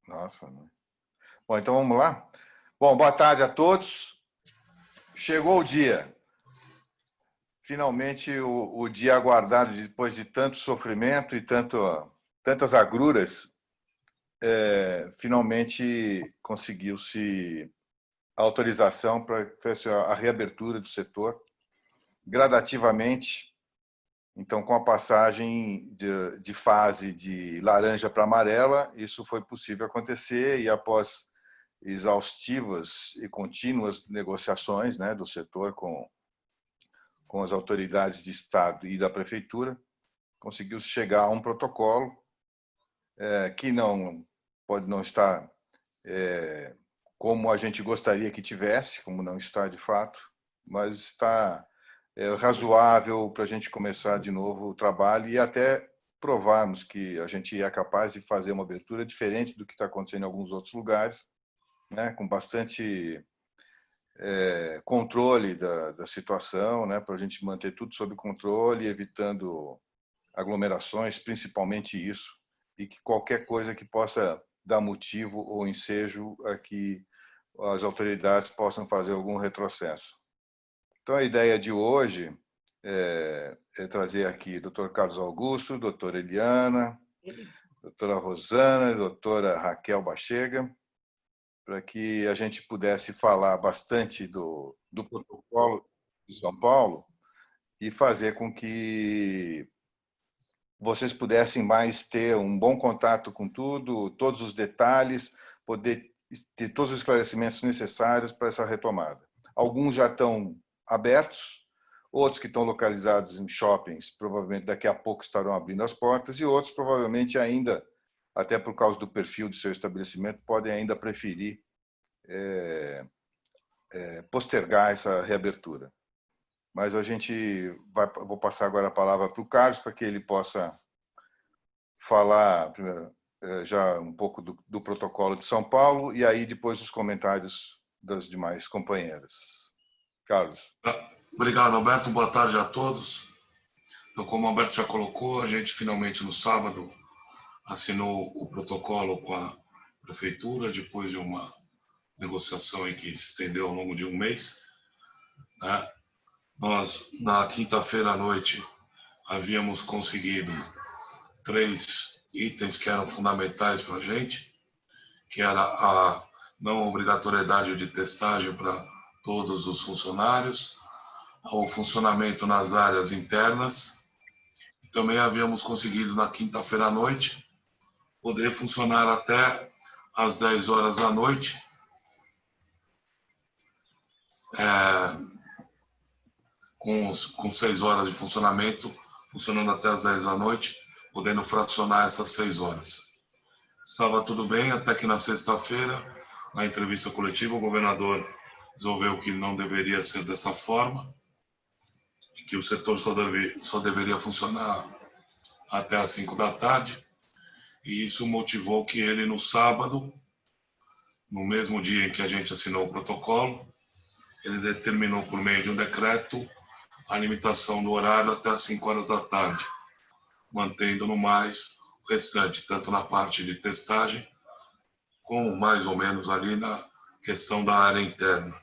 Nossa, né? Bom, então vamos lá. Bom, boa tarde a todos. Chegou o dia. Finalmente o dia aguardado depois de tanto sofrimento e tantas agruras, finalmente conseguiu-se a autorização para a reabertura do setor gradativamente. Então, com a passagem de fase de laranja para amarela, isso foi possível acontecer e após exaustivas e contínuas negociações, né, do setor com as autoridades de Estado e da Prefeitura, conseguiu chegar a um protocolo que não pode não estar como a gente gostaria que tivesse, como não está de fato, mas está razoável para a gente começar de novo o trabalho e até provarmos que a gente é capaz de fazer uma abertura diferente do que está acontecendo em alguns outros lugares, né, com bastante controle da situação, né, para a gente manter tudo sob controle, evitando aglomerações, principalmente isso, e que qualquer coisa que possa dar motivo ou ensejo a que as autoridades possam fazer algum retrocesso. Então, a ideia de hoje é trazer aqui Dr. Carlos Augusto, doutora Eliana, doutora Rosana, doutora Raquel Bachega, para que a gente pudesse falar bastante do protocolo de São Paulo e fazer com que vocês pudessem mais ter um bom contato com tudo, todos os detalhes, poder ter todos os esclarecimentos necessários para essa retomada. Alguns já estão abertos, outros que estão localizados em shoppings, provavelmente daqui a pouco estarão abrindo as portas, e outros provavelmente ainda, até por causa do perfil do seu estabelecimento, podem ainda preferir postergar essa reabertura. Mas vou passar agora a palavra para o Carlos, para que ele possa falar primeiro, já um pouco do protocolo de São Paulo e aí depois os comentários das demais companheiras. Carlos. Obrigado, Alberto. Boa tarde a todos. Então, como o Alberto já colocou, a gente finalmente no sábado assinou o protocolo com a prefeitura depois de uma negociação que se estendeu ao longo de um mês, né? Nós, na quinta-feira à noite, havíamos conseguido 3 itens que eram fundamentais para a gente, que era a não obrigatoriedade de testagem para todos os funcionários, o funcionamento nas áreas internas. Também havíamos conseguido, na quinta-feira à noite, poder funcionar até às 10 horas da noite, com 6 horas de funcionamento, funcionando até às 10 da noite, podendo fracionar essas 6 horas. Estava tudo bem, até que na sexta-feira, na entrevista coletiva, o governador resolveu que não deveria ser dessa forma, e que o setor só deveria funcionar até às 5 da tarde, e isso motivou que ele, no sábado, no mesmo dia em que a gente assinou o protocolo, ele determinou, por meio de um decreto, a limitação do horário até às 5 horas da tarde, mantendo no mais o restante, tanto na parte de testagem, como mais ou menos ali na questão da área interna.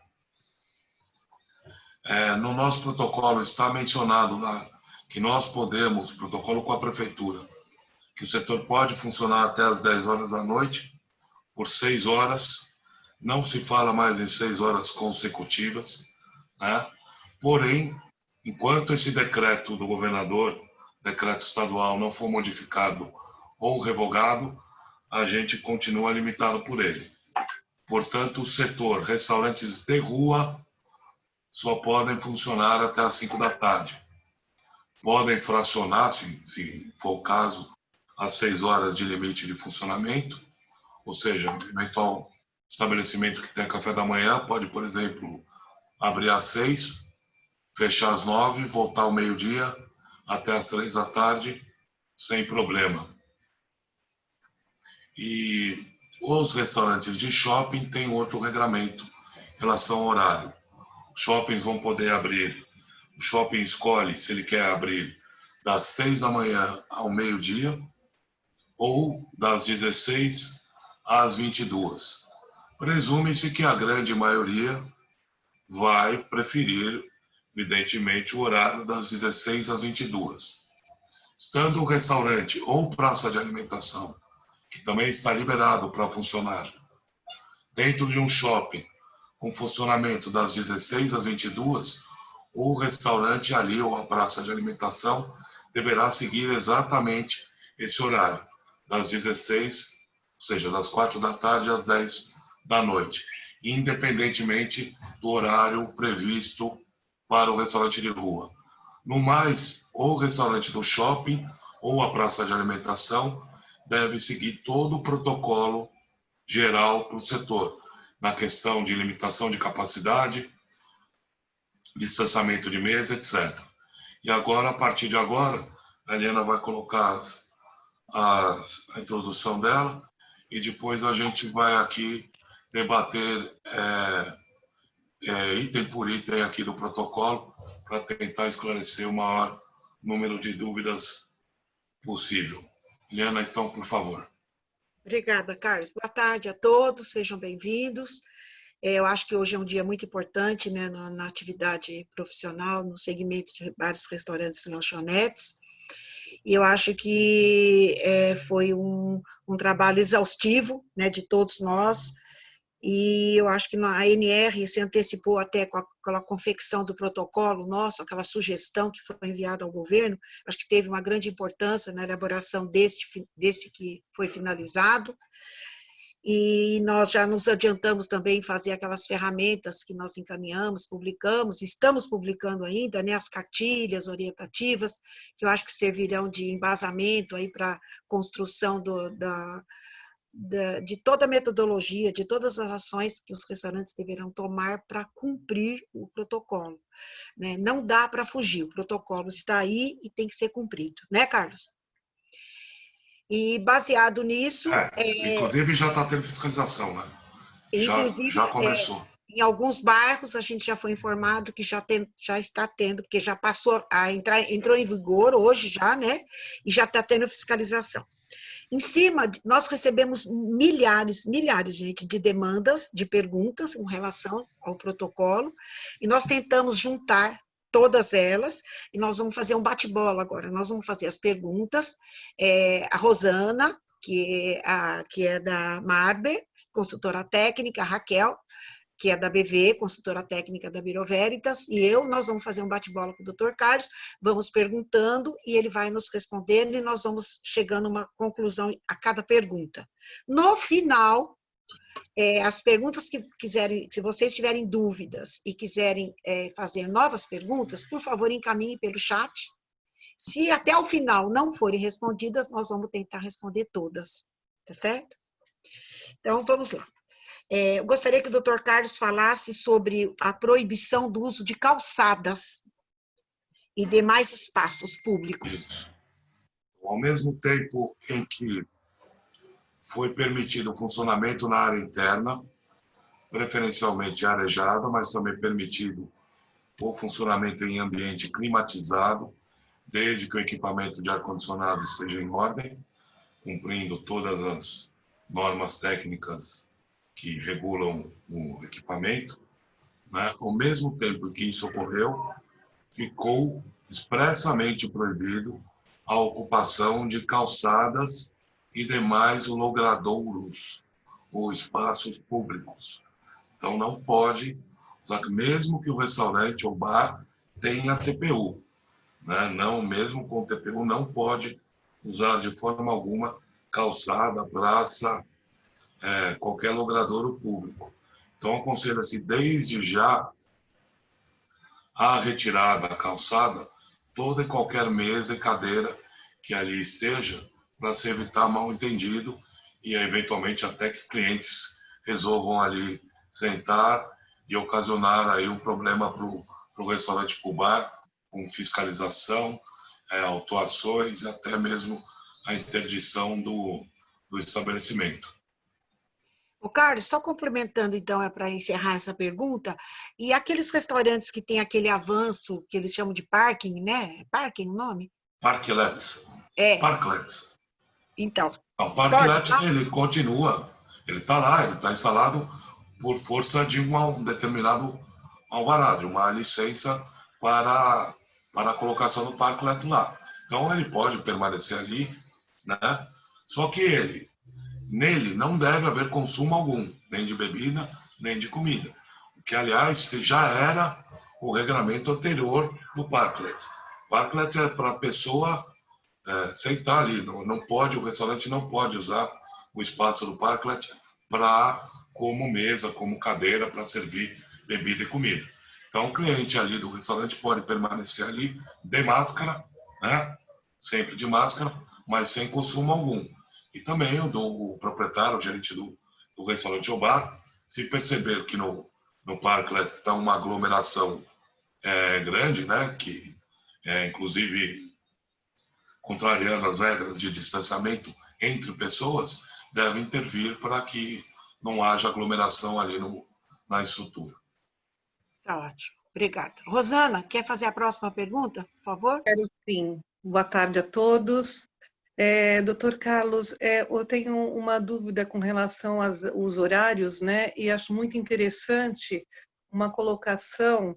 No nosso protocolo está mencionado lá que nós podemos, protocolo com a prefeitura, que o setor pode funcionar até às 10 horas da noite, por 6 horas, não se fala mais em 6 horas consecutivas, né? Porém, enquanto esse decreto do governador, decreto estadual, não for modificado ou revogado, a gente continua limitado por ele. Portanto, o setor restaurantes de rua só podem funcionar até às 5 da tarde. Podem fracionar, se for o caso, as 6 horas de limite de funcionamento, ou seja, um eventual estabelecimento que tenha café da manhã pode, por exemplo, abrir às 6, fechar às 9, voltar ao meio-dia até às 3 da tarde, sem problema. E os restaurantes de shopping têm outro regramento em relação ao horário. Shoppings vão poder abrir, o shopping escolhe se ele quer abrir das 6 da manhã ao meio-dia ou das 16 às 22. Presume-se que a grande maioria vai preferir, evidentemente, o horário das 16 às 22. Estando o restaurante ou praça de alimentação, que também está liberado para funcionar, dentro de um shopping, com funcionamento das 16 às 22, o restaurante ali ou a praça de alimentação deverá seguir exatamente esse horário, das 16, ou seja, das 4 da tarde às 10 da noite, independentemente do horário previsto para o restaurante de rua. No mais, ou o restaurante do shopping ou a praça de alimentação deve seguir todo o protocolo geral para o setor, na questão de limitação de capacidade, distanciamento de mesa, etc. E agora, a partir de agora, a Helena vai colocar a introdução dela e depois a gente vai aqui debater item por item aqui do protocolo para tentar esclarecer o maior número de dúvidas possível. Helena, então, por favor. Obrigada, Carlos. Boa tarde a todos, sejam bem-vindos. Eu acho que hoje é um dia muito importante, né, na atividade profissional, no segmento de bares, restaurantes e lanchonetes. E eu acho que foi um trabalho exaustivo, né, de todos nós. E eu acho que a ANR se antecipou até com aquela confecção do protocolo nosso, aquela sugestão que foi enviada ao governo. Acho que teve uma grande importância na elaboração desse que foi finalizado. E nós já nos adiantamos também em fazer aquelas ferramentas que nós encaminhamos, publicamos, estamos publicando ainda, né, as cartilhas orientativas, que eu acho que servirão de embasamento aí para a construção de toda a metodologia, de todas as ações que os restaurantes deverão tomar para cumprir o protocolo, né? Não dá para fugir, o protocolo está aí e tem que ser cumprido, né, Carlos? E baseado nisso... Inclusive já está tendo fiscalização, né? Inclusive, já começou. Em alguns bairros a gente já foi informado que já está tendo, porque já passou entrou em vigor hoje já, né? E já está tendo fiscalização. Em cima, nós recebemos milhares, gente, de demandas, de perguntas com relação ao protocolo, e nós tentamos juntar todas elas, e nós vamos fazer um bate-bola agora. Nós vamos fazer as perguntas. A Rosana, que é da Marber, consultora técnica, a Raquel, que é da BV, consultora técnica da Bureau Veritas, e nós vamos fazer um bate-bola com o Dr. Carlos, vamos perguntando e ele vai nos respondendo e nós vamos chegando a uma conclusão a cada pergunta. No final, as perguntas que quiserem, se vocês tiverem dúvidas e quiserem fazer novas perguntas, por favor, encaminhem pelo chat. Se até o final não forem respondidas, nós vamos tentar responder todas, tá certo? Então, vamos lá. Eu gostaria que o Dr. Carlos falasse sobre a proibição do uso de calçadas e demais espaços públicos. Isso. Ao mesmo tempo em que foi permitido o funcionamento na área interna, preferencialmente arejada, mas também permitido o funcionamento em ambiente climatizado, desde que o equipamento de ar-condicionado esteja em ordem, cumprindo todas as normas técnicas que regulam o equipamento, né? Ao mesmo tempo que isso ocorreu, ficou expressamente proibido a ocupação de calçadas e demais logradouros ou espaços públicos. Então, não pode, mesmo que o restaurante ou bar tenha TPU, né? Não, mesmo com TPU, não pode usar de forma alguma calçada, praça, qualquer logradouro público. Então, aconselha-se desde já a retirada da calçada toda e qualquer mesa e cadeira que ali esteja, para se evitar mal-entendido e, eventualmente, até que clientes resolvam ali sentar e ocasionar aí um problema para o restaurante, para o bar, com fiscalização, autuações e até mesmo a interdição do estabelecimento. O Carlos, só complementando, então, para encerrar essa pergunta, e aqueles restaurantes que tem aquele avanço, que eles chamam de parking, né? Parking o nome? Parklets. Parklets. Então. O parklet, ele continua Ele está lá, ele está instalado por força de um determinado alvará, de uma licença para a colocação do parklet lá. Então, ele pode permanecer ali, né? Só que nele não deve haver consumo algum, nem de bebida, nem de comida. O que, aliás, já era o regramento anterior do parklet. Parklet é para a pessoa sentar ali, não pode, o restaurante não pode usar o espaço do parklet como mesa, como cadeira para servir bebida e comida. Então, o cliente ali do restaurante pode permanecer ali de máscara, né? Sempre de máscara, mas sem consumo algum. E também o proprietário, o gerente do restaurante ou bar, se perceber que no parklet está uma aglomeração grande, né? Que inclusive contrariando as regras de distanciamento entre pessoas, deve intervir para que não haja aglomeração ali na estrutura. Tá ótimo. Obrigada. Rosana, quer fazer a próxima pergunta, por favor? Quero sim. Boa tarde a todos. Doutor Carlos, eu tenho uma dúvida com relação aos horários, né? E acho muito interessante uma colocação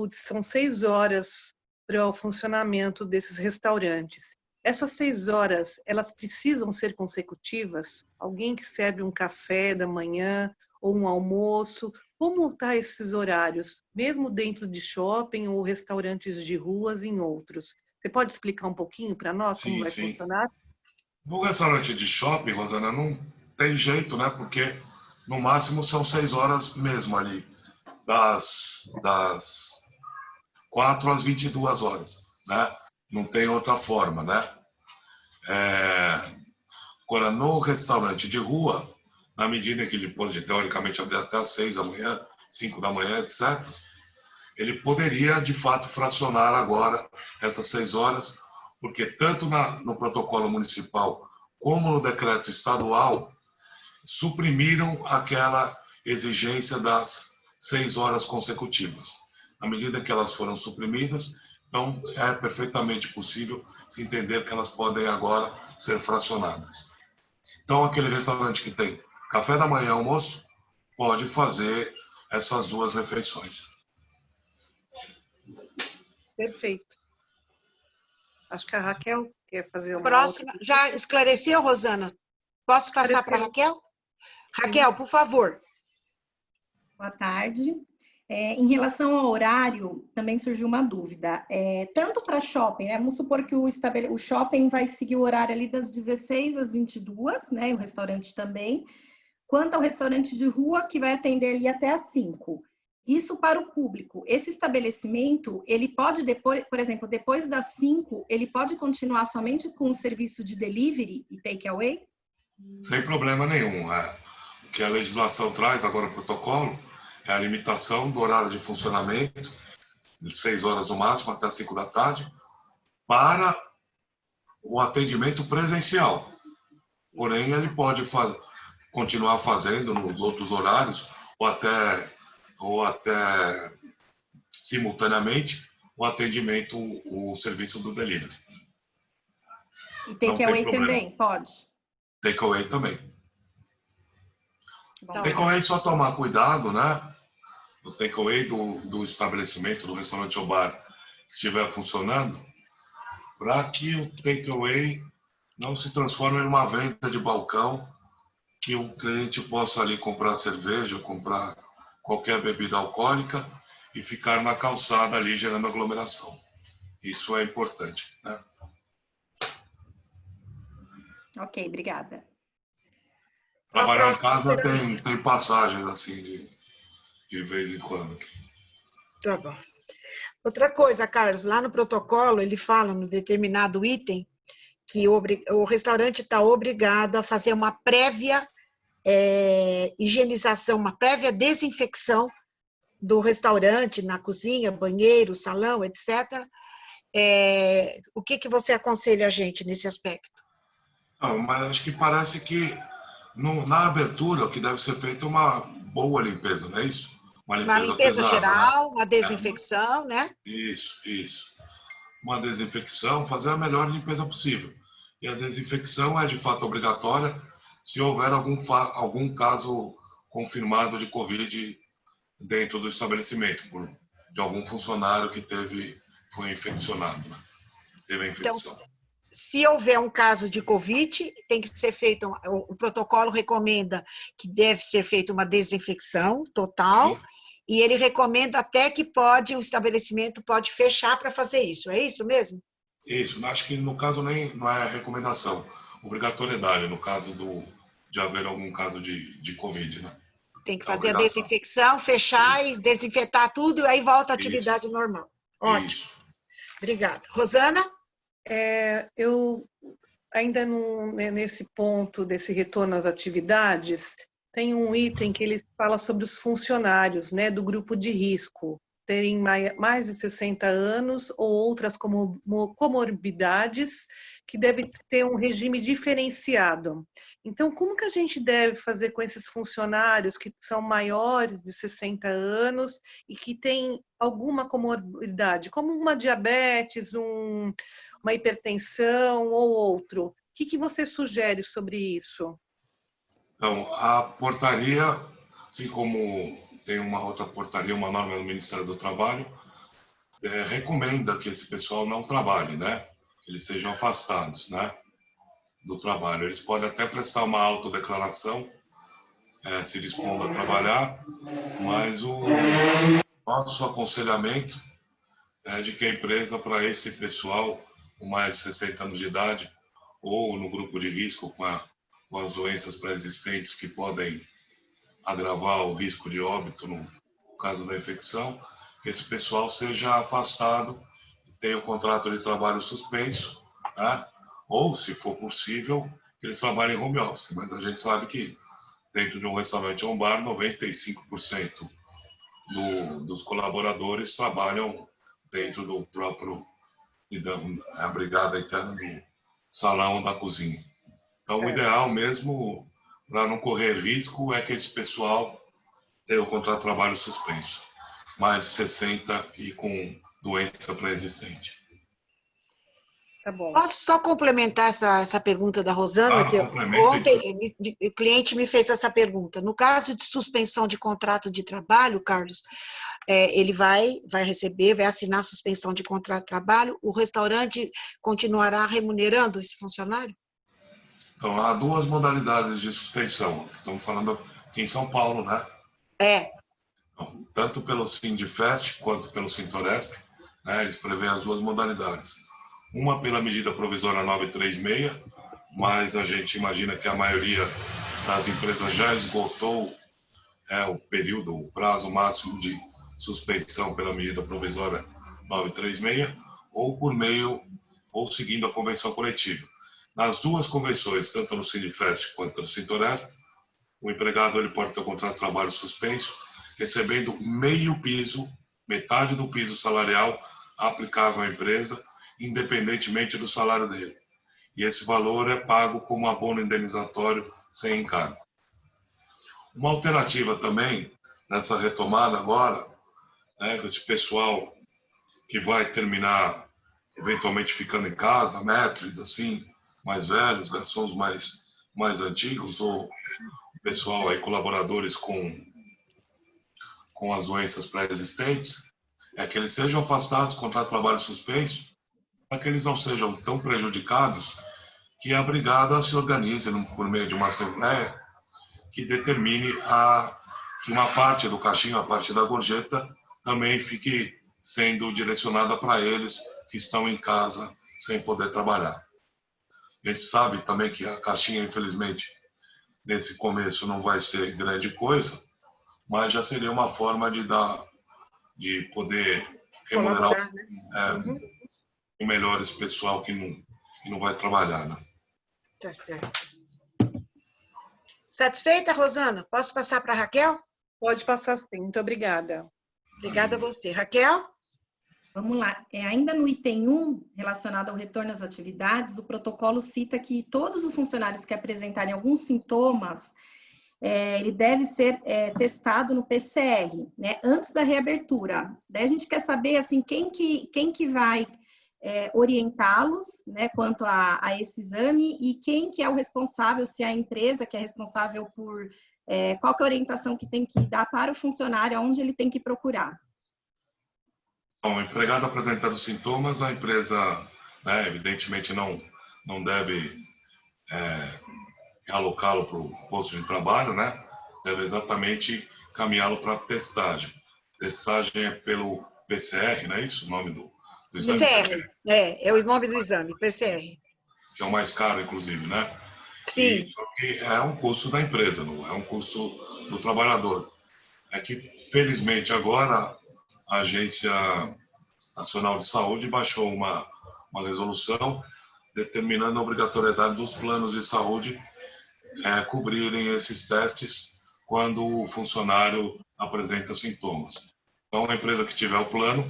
são 6 horas para o funcionamento desses restaurantes. Essas 6 horas, elas precisam ser consecutivas? Alguém que serve um café da manhã ou um almoço, como estão esses horários, mesmo dentro de shopping ou restaurantes de ruas em outros? Você pode explicar um pouquinho para nós como vai funcionar? No restaurante de shopping, Rosana, não tem jeito, né? Porque no máximo são 6 horas mesmo ali, das 4 às 22 horas, né? Não tem outra forma, né? Agora, no restaurante de rua, na medida que ele pode, teoricamente, abrir até às 6 da manhã, 5 da manhã, etc., ele poderia, de fato, fracionar agora essas 6 horas, porque tanto no protocolo municipal como no decreto estadual, suprimiram aquela exigência das 6 horas consecutivas. À medida que elas foram suprimidas, então é perfeitamente possível se entender que elas podem agora ser fracionadas. Então, aquele restaurante que tem café da manhã e almoço, pode fazer essas 2 refeições. Perfeito. Acho que a Raquel quer fazer uma próxima. outra. Já esclareceu, Rosana? Posso passar para a Raquel? Raquel, por favor. Boa tarde. Em relação ao horário, também surgiu uma dúvida. Tanto para shopping, né? Vamos supor que o shopping vai seguir o horário ali das 16 às 22, né? E o restaurante também. Quanto ao restaurante de rua, que vai atender ali até às 5. Isso para o público. Esse estabelecimento, ele pode, depois, por exemplo, depois das 5, ele pode continuar somente com o serviço de delivery e takeaway? Sem problema nenhum. O que a legislação traz, agora o protocolo, é a limitação do horário de funcionamento, de 6 horas no máximo até 5 da tarde, para o atendimento presencial. Porém, ele pode continuar fazendo nos outros horários, ou até simultaneamente, o atendimento, o serviço do delivery. E takeaway também? Pode? Takeaway também. Então, Takeaway só tomar cuidado, né? No takeaway do estabelecimento, do restaurante ou bar que estiver funcionando, para que o takeaway não se transforme em uma venda de balcão, que o cliente possa ali comprar cerveja, comprar qualquer bebida alcoólica e ficar na calçada ali gerando aglomeração. Isso é importante, né? Ok, obrigada. Trabalhar em casa tem passagens assim de vez em quando. Tá bom. Outra coisa, Carlos, lá no protocolo ele fala no determinado item que o restaurante está obrigado a fazer uma prévia higienização, uma prévia desinfecção do restaurante, na cozinha, banheiro, salão, etc. O que você aconselha a gente nesse aspecto? Não, mas acho que parece que na abertura o que deve ser feito é uma boa limpeza, não é isso? Uma limpeza pesada, geral, né? uma desinfecção, né? Isso. Uma desinfecção, fazer a melhor limpeza possível. E a desinfecção é de fato obrigatória se houver algum caso confirmado de Covid dentro do estabelecimento, de algum funcionário que foi infeccionado, né? Teve a infecção. Então, se houver um caso de Covid, tem que ser feito, o protocolo recomenda que deve ser feita uma desinfecção total, sim, e ele recomenda até que o estabelecimento pode fechar para fazer isso, é isso mesmo? Isso, acho que no caso nem não é recomendação, obrigatoriedade, no caso de haver algum caso de Covid, né? Tem que fazer a desinfecção, fechar isso, e desinfetar tudo, e aí volta à atividade isso, normal. Ótimo. Isso. Obrigada. Rosana? Eu ainda nesse ponto desse retorno às atividades, tem um item que ele fala sobre os funcionários, né, do grupo de risco, terem mais de 60 anos ou outras comorbidades que devem ter um regime diferenciado. Então, como que a gente deve fazer com esses funcionários que são maiores de 60 anos e que têm alguma comorbidade, como uma diabetes, uma hipertensão ou outro? O que você sugere sobre isso? Então, a portaria, assim como tem uma outra portaria, uma norma do Ministério do Trabalho, recomenda que esse pessoal não trabalhe, né? Que eles sejam afastados, né, do trabalho. Eles podem até prestar uma autodeclaração, se dispondo a trabalhar, mas o nosso aconselhamento é de que a empresa, para esse pessoal com mais de 60 anos de idade ou no grupo de risco com as doenças pré-existentes que podem agravar o risco de óbito no caso da infecção, que esse pessoal seja afastado e tenha o contrato de trabalho suspenso, né? Ou, se for possível, que eles trabalhem em home office. Mas a gente sabe que dentro de um restaurante ou um bar, 95% dos colaboradores trabalham dentro do próprio, a brigada interna do salão ou da cozinha. Então, o ideal mesmo, para não correr risco, é que esse pessoal tenha o contrato de trabalho suspenso, mais de 60 e com doença pré-existente. Tá bom. Posso só complementar essa pergunta da Rosana? Que ontem o cliente me fez essa pergunta. No caso de suspensão de contrato de trabalho, Carlos, ele vai receber, vai assinar a suspensão de contrato de trabalho, o restaurante continuará remunerando esse funcionário? Então, há duas modalidades de suspensão. Estamos falando aqui em São Paulo, né? Então, tanto pelo Sindifest quanto pelo Sintoresp, né, eles prevêem as duas modalidades. Uma pela medida provisória 936, mas a gente imagina que a maioria das empresas já esgotou o prazo máximo de suspensão pela medida provisória 936, ou seguindo a convenção coletiva. Nas duas convenções, tanto no Sindifest quanto no Sintoresp, o empregado ele pode ter o contrato de trabalho suspenso, recebendo meio piso, metade do piso salarial aplicável à empresa, independentemente do salário dele. E esse valor é pago como abono indenizatório sem encargo. Uma alternativa também, nessa retomada agora, esse pessoal que vai terminar eventualmente ficando em casa, maîtres assim, mais velhos, garçons mais antigos, ou pessoal aí, colaboradores com as doenças pré-existentes, é que eles sejam afastados, contrato de trabalho suspenso, para que eles não sejam tão prejudicados, que a brigada se organize por meio de uma assembleia que determine que uma parte do caixinho, a parte da gorjeta, também fique sendo direcionada para eles que estão em casa sem poder trabalhar. A gente sabe também que a caixinha, infelizmente, nesse começo não vai ser grande coisa, mas já seria uma forma de poder remunerar melhor esse pessoal que não vai trabalhar, né? Tá certo. Satisfeita, Rosana? Posso passar para a Raquel? Pode passar sim, muito obrigada. Obrigada a você. Raquel? Vamos lá. Ainda no item 1, relacionado ao retorno às atividades, o protocolo cita que todos os funcionários que apresentarem alguns sintomas, ele deve ser testado no PCR, né, antes da reabertura. Daí a gente quer saber, assim, quem que vai orientá-los, né, quanto a esse exame, e quem que é o responsável, se é a empresa que é responsável por qual que é a orientação que tem que dar para o funcionário, aonde ele tem que procurar. Bom, o empregado apresentando sintomas, a empresa, né, evidentemente não deve alocá-lo para o posto de trabalho, né? Deve exatamente caminhá-lo para a testagem. Testagem é pelo PCR, não é isso o nome do exame? PCR, é o nome do exame, PCR. Que é o mais caro, inclusive, né? Sim. E é um custo da empresa, não é um custo do trabalhador. É que, felizmente, agora a Agência Nacional de Saúde baixou uma resolução determinando a obrigatoriedade dos planos de saúde cobrirem esses testes quando o funcionário apresenta sintomas. Então, a empresa que tiver o plano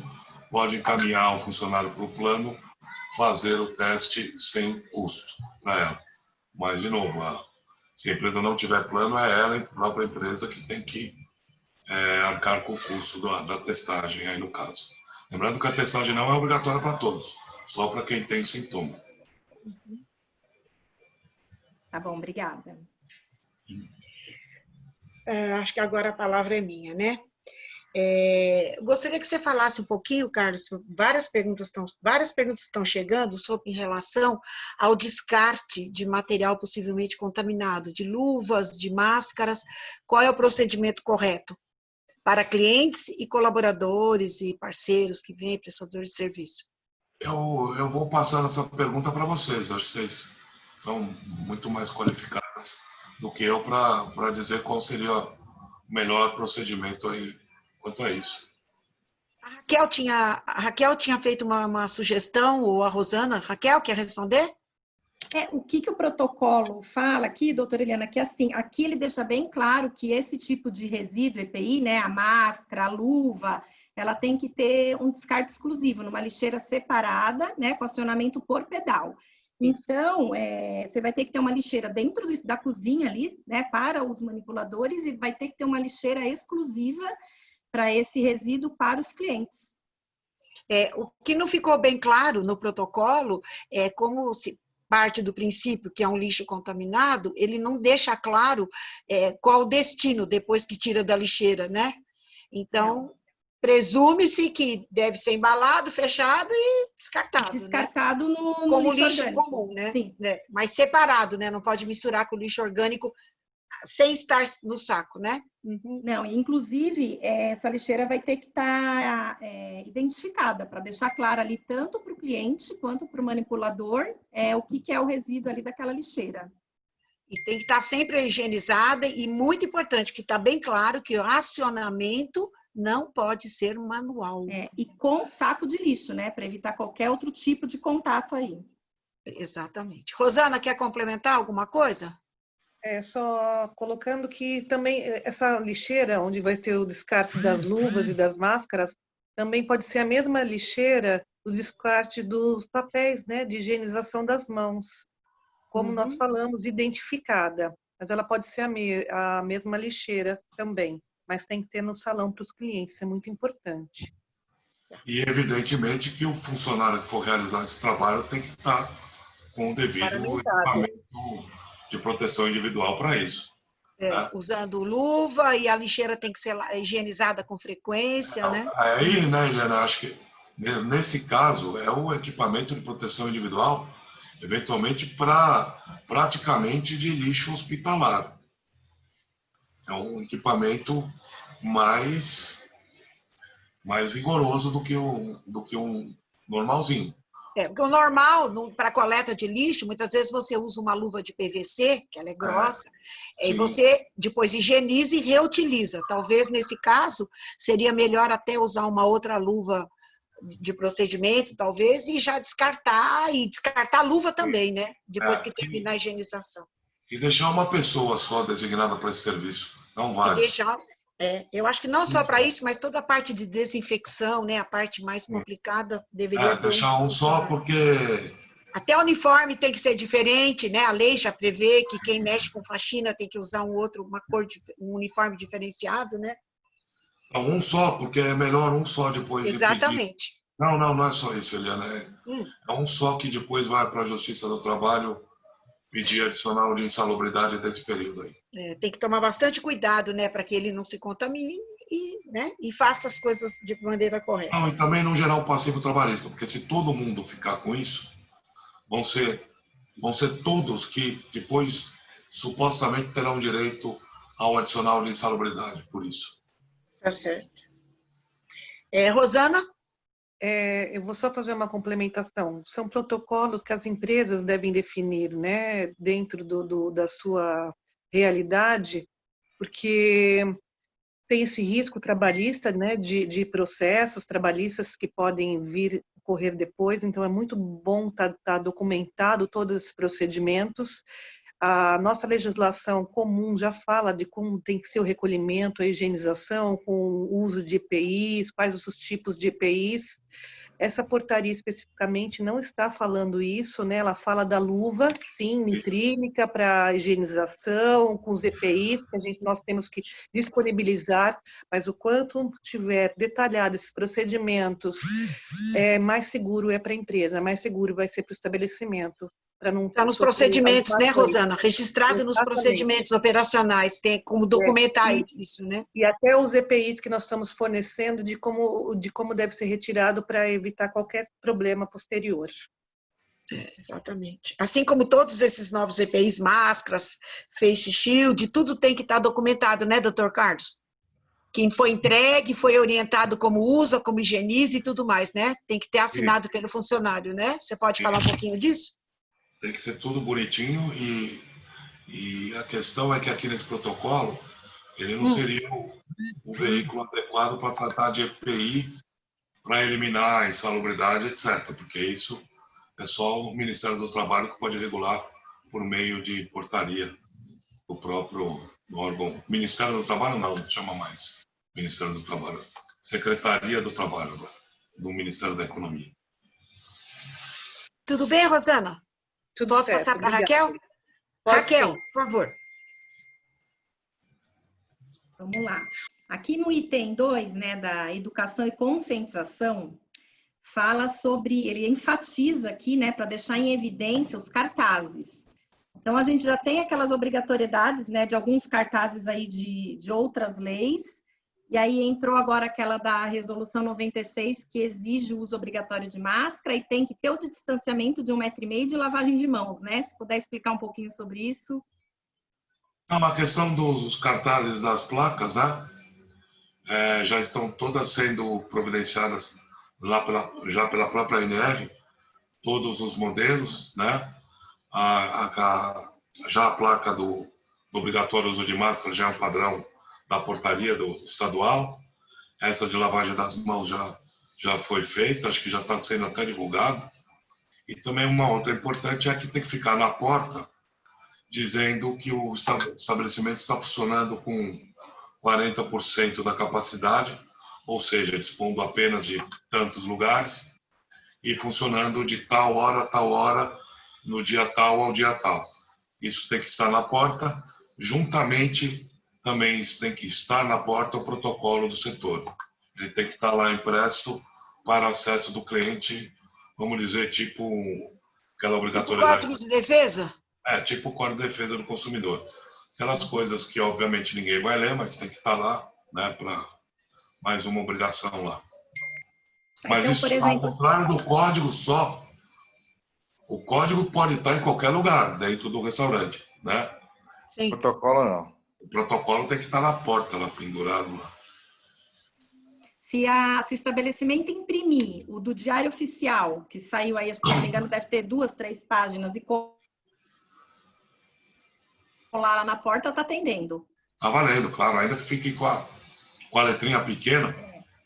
pode encaminhar o funcionário para o plano fazer o teste sem custo para ela. Mas, de novo, se a empresa não tiver plano, é ela, a própria empresa, que tem que arcar com o custo da testagem, aí no caso. Lembrando que a testagem não é obrigatória para todos, só para quem tem sintoma. Tá bom, obrigada. Acho que agora a palavra é minha, né? Gostaria que você falasse um pouquinho, Carlos, várias perguntas estão chegando em relação ao descarte de material possivelmente contaminado, de luvas, de máscaras. Qual é o procedimento correto para clientes e colaboradores e parceiros que vêm, prestadores de serviço? Eu vou passar essa pergunta para vocês. Acho que vocês são muito mais qualificadas do que eu para dizer qual seria o melhor procedimento aí quanto a isso. A Raquel tinha feito uma sugestão, ou a Rosana. Raquel, quer responder? O que o protocolo fala aqui, doutora Eliana, que assim, aqui ele deixa bem claro que esse tipo de resíduo EPI, né, a máscara, a luva, ela tem que ter um descarte exclusivo, numa lixeira separada, né, com acionamento por pedal. Então, você vai ter que ter uma lixeira dentro da cozinha ali, né, para os manipuladores, e vai ter que ter uma lixeira exclusiva para esse resíduo para os clientes. O que não ficou bem claro no protocolo é como se parte do princípio que é um lixo contaminado, ele não deixa claro qual o destino depois que tira da lixeira, né? Então, presume-se que deve ser embalado, fechado e descartado. Descartado, né? Como no lixo orgânico. comum, né? Sim. Mas separado, né? Não pode misturar com o lixo orgânico sem estar no saco, né? Uhum. Não, inclusive, essa lixeira vai ter que estar identificada, para deixar claro ali, tanto para o cliente quanto para o manipulador, o que é o resíduo ali daquela lixeira. E tem que estar sempre higienizada, e muito importante, que está bem claro que o acionamento não pode ser manual. E com saco de lixo, né? Para evitar qualquer outro tipo de contato aí. Exatamente. Rosana, quer complementar alguma coisa? Só colocando que também essa lixeira, onde vai ter o descarte das luvas e das máscaras, também pode ser a mesma lixeira do descarte dos papéis, né, de higienização das mãos. Como nós falamos, identificada. Mas ela pode ser a mesma lixeira também. Mas tem que ter no salão para os clientes, é muito importante. E, evidentemente, que o funcionário que for realizar esse trabalho tem que estar com o devido equipamento de proteção individual para isso. Usando luva, e a lixeira tem que ser higienizada com frequência, né? Aí, né, Eliana, acho que nesse caso é o equipamento de proteção individual, eventualmente praticamente de lixo hospitalar. É um equipamento mais rigoroso do que um normalzinho. Porque o normal, para coleta de lixo, muitas vezes você usa uma luva de PVC, que ela é grossa, e você depois higieniza e reutiliza. Talvez, nesse caso, seria melhor até usar uma outra luva de procedimento, talvez, e já descartar a luva também, né? Depois que terminar a higienização. E deixar uma pessoa só designada para esse serviço, não vale. Eu acho que não só para isso, mas toda a parte de desinfecção, né? A parte mais complicada deveria ter deixar um só, porque... Até o uniforme tem que ser diferente, né? A lei já prevê que quem mexe com faxina tem que usar um uniforme diferenciado, né? Não, um só, porque é melhor um só depois. Exatamente. Não é só isso, Eliana. É um só que depois vai para a Justiça do Trabalho pedir adicional de insalubridade desse período aí. Tem que tomar bastante cuidado, né, para que ele não se contamine né, e faça as coisas de maneira correta. Não, e também não gerar um passivo trabalhista, porque se todo mundo ficar com isso, vão ser todos que depois supostamente terão direito ao adicional de insalubridade, por isso. Tá certo. Rosana? Eu vou só fazer uma complementação. São protocolos que as empresas devem definir, né, dentro da sua realidade, porque tem esse risco trabalhista, né, de processos trabalhistas que podem vir ocorrer depois, então é muito bom tá documentado todos esses procedimentos. A nossa legislação comum já fala de como tem que ser o recolhimento, a higienização, com o uso de EPIs, quais os tipos de EPIs. Essa portaria especificamente não está falando isso, né? Ela fala da luva, sim, nitrílica para higienização, com os EPIs, que nós temos que disponibilizar, mas o quanto tiver detalhado esses procedimentos, mais seguro é para a empresa, mais seguro vai ser para o estabelecimento. Está nos procedimentos, né, Rosana? Registrado nos procedimentos operacionais, tem como documentar isso, né? E até os EPIs que nós estamos fornecendo de como deve ser retirado para evitar qualquer problema posterior. Exatamente. Assim como todos esses novos EPIs, máscaras, face shield, tudo tem que estar documentado, né, doutor Carlos? Quem foi entregue, foi orientado como usa, como higieniza e tudo mais, né? Tem que ter assinado pelo funcionário, né? Você pode falar um pouquinho disso? Tem que ser tudo bonitinho e a questão é que aqui nesse protocolo, ele não seria o veículo adequado para tratar de EPI, para eliminar a insalubridade, etc. Porque isso é só o Ministério do Trabalho que pode regular por meio de portaria do próprio órgão. Ministério do Trabalho não chama mais Ministério do Trabalho. Secretaria do Trabalho, do Ministério da Economia. Tudo bem, Rosana? Tudo Posso certo, passar para a obrigada. Raquel? Pode Raquel, sim. por favor. Vamos lá. Aqui no item 2, né, da educação e conscientização, fala sobre, ele enfatiza aqui, né, para deixar em evidência os cartazes. Então, a gente já tem aquelas obrigatoriedades, né, de alguns cartazes aí de outras leis, e aí entrou agora aquela da resolução 96, que exige o uso obrigatório de máscara e tem que ter o distanciamento de 1,5 metro de lavagem de mãos, né? Se puder explicar um pouquinho sobre isso. A questão dos cartazes das placas, né? Já estão todas sendo providenciadas lá já pela própria ANR, todos os modelos, né? Já a placa do obrigatório uso de máscara já é um padrão da portaria do estadual. Essa de lavagem das mãos já foi feita, acho que já está sendo até divulgado. E também uma outra importante é que tem que ficar na porta dizendo que o estabelecimento está funcionando com 40% da capacidade, ou seja, dispondo apenas de tantos lugares e funcionando de tal hora, no dia tal ao dia tal. Isso tem que estar na porta, juntamente também tem que estar na porta o protocolo do setor. Ele tem que estar lá impresso para acesso do cliente, vamos dizer, tipo aquela obrigatoriedade. Código de defesa? Tipo o Código de Defesa do Consumidor. Aquelas coisas que, obviamente, ninguém vai ler, mas tem que estar lá, né, para mais uma obrigação lá. Mas então, isso, por exemplo, ao contrário do código só, o código pode estar em qualquer lugar, dentro do restaurante, né? Sim. O protocolo não. O protocolo tem que estar na porta, lá, pendurado lá. Se o estabelecimento imprimir o do Diário Oficial, que saiu aí, se não me engano, deve ter 2, 3 páginas, e colar lá na porta, está atendendo. Tá valendo, claro, ainda que fique com a letrinha pequena,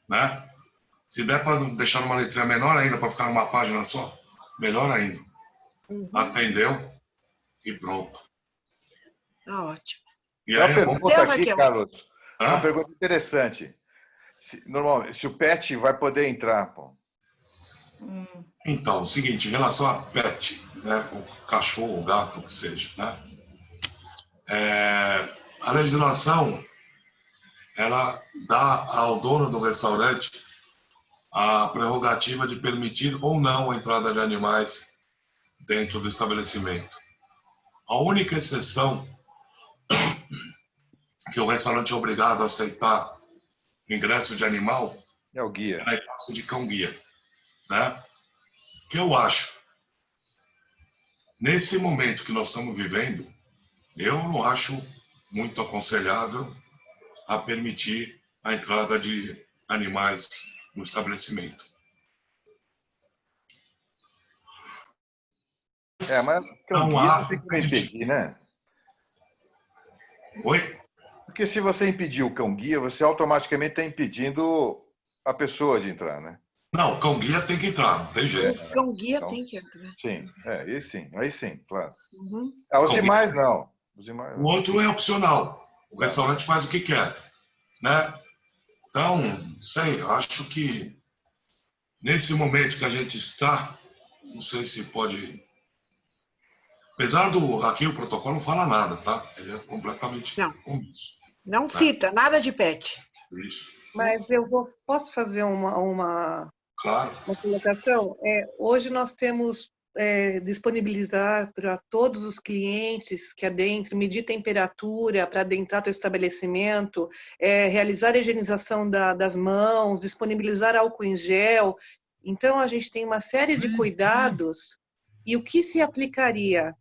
né? Se der para deixar numa letrinha menor ainda, para ficar numa página só, melhor ainda. Atendeu e pronto. Tá ótimo. E Tem uma aí, pergunta aqui, Raquel. Carlos. Uma Hã? pergunta interessante. Normalmente, se o pet vai poder entrar, pô. Então, o seguinte, em relação a pet, né, o cachorro, o gato, o que seja, né? A legislação, ela dá ao dono do restaurante a prerrogativa de permitir ou não a entrada de animais dentro do estabelecimento. A única exceção que o restaurante é obrigado a aceitar ingresso de animal É o guia. é na classe de cão-guia, né? Que eu acho, nesse momento que nós estamos vivendo, eu não acho muito aconselhável a permitir a entrada de animais no estabelecimento. Mas cão Não guia há... não tem como impedir, né? Oi? Porque se você impedir o cão guia, você automaticamente está impedindo a pessoa de entrar, né? Não, cão-guia tem que entrar, não tem jeito. O cão-guia Então, tem que entrar. Sim, aí sim, claro. Uhum. Os demais não. Os demais O não. outro é opcional. O restaurante faz o que quer, né? Então, sei, eu acho que nesse momento que a gente está, não sei se pode... Apesar do... Aqui o protocolo não fala nada, tá? Ele é completamente Não. omisso. Não cita nada de pet. Isso. Mas posso fazer uma Claro. colocação? Hoje nós temos disponibilizar para todos os clientes que adentrem, medir temperatura para adentrar o estabelecimento, realizar a higienização das mãos, disponibilizar álcool em gel. Então, a gente tem uma série de cuidados. E o que se aplicaria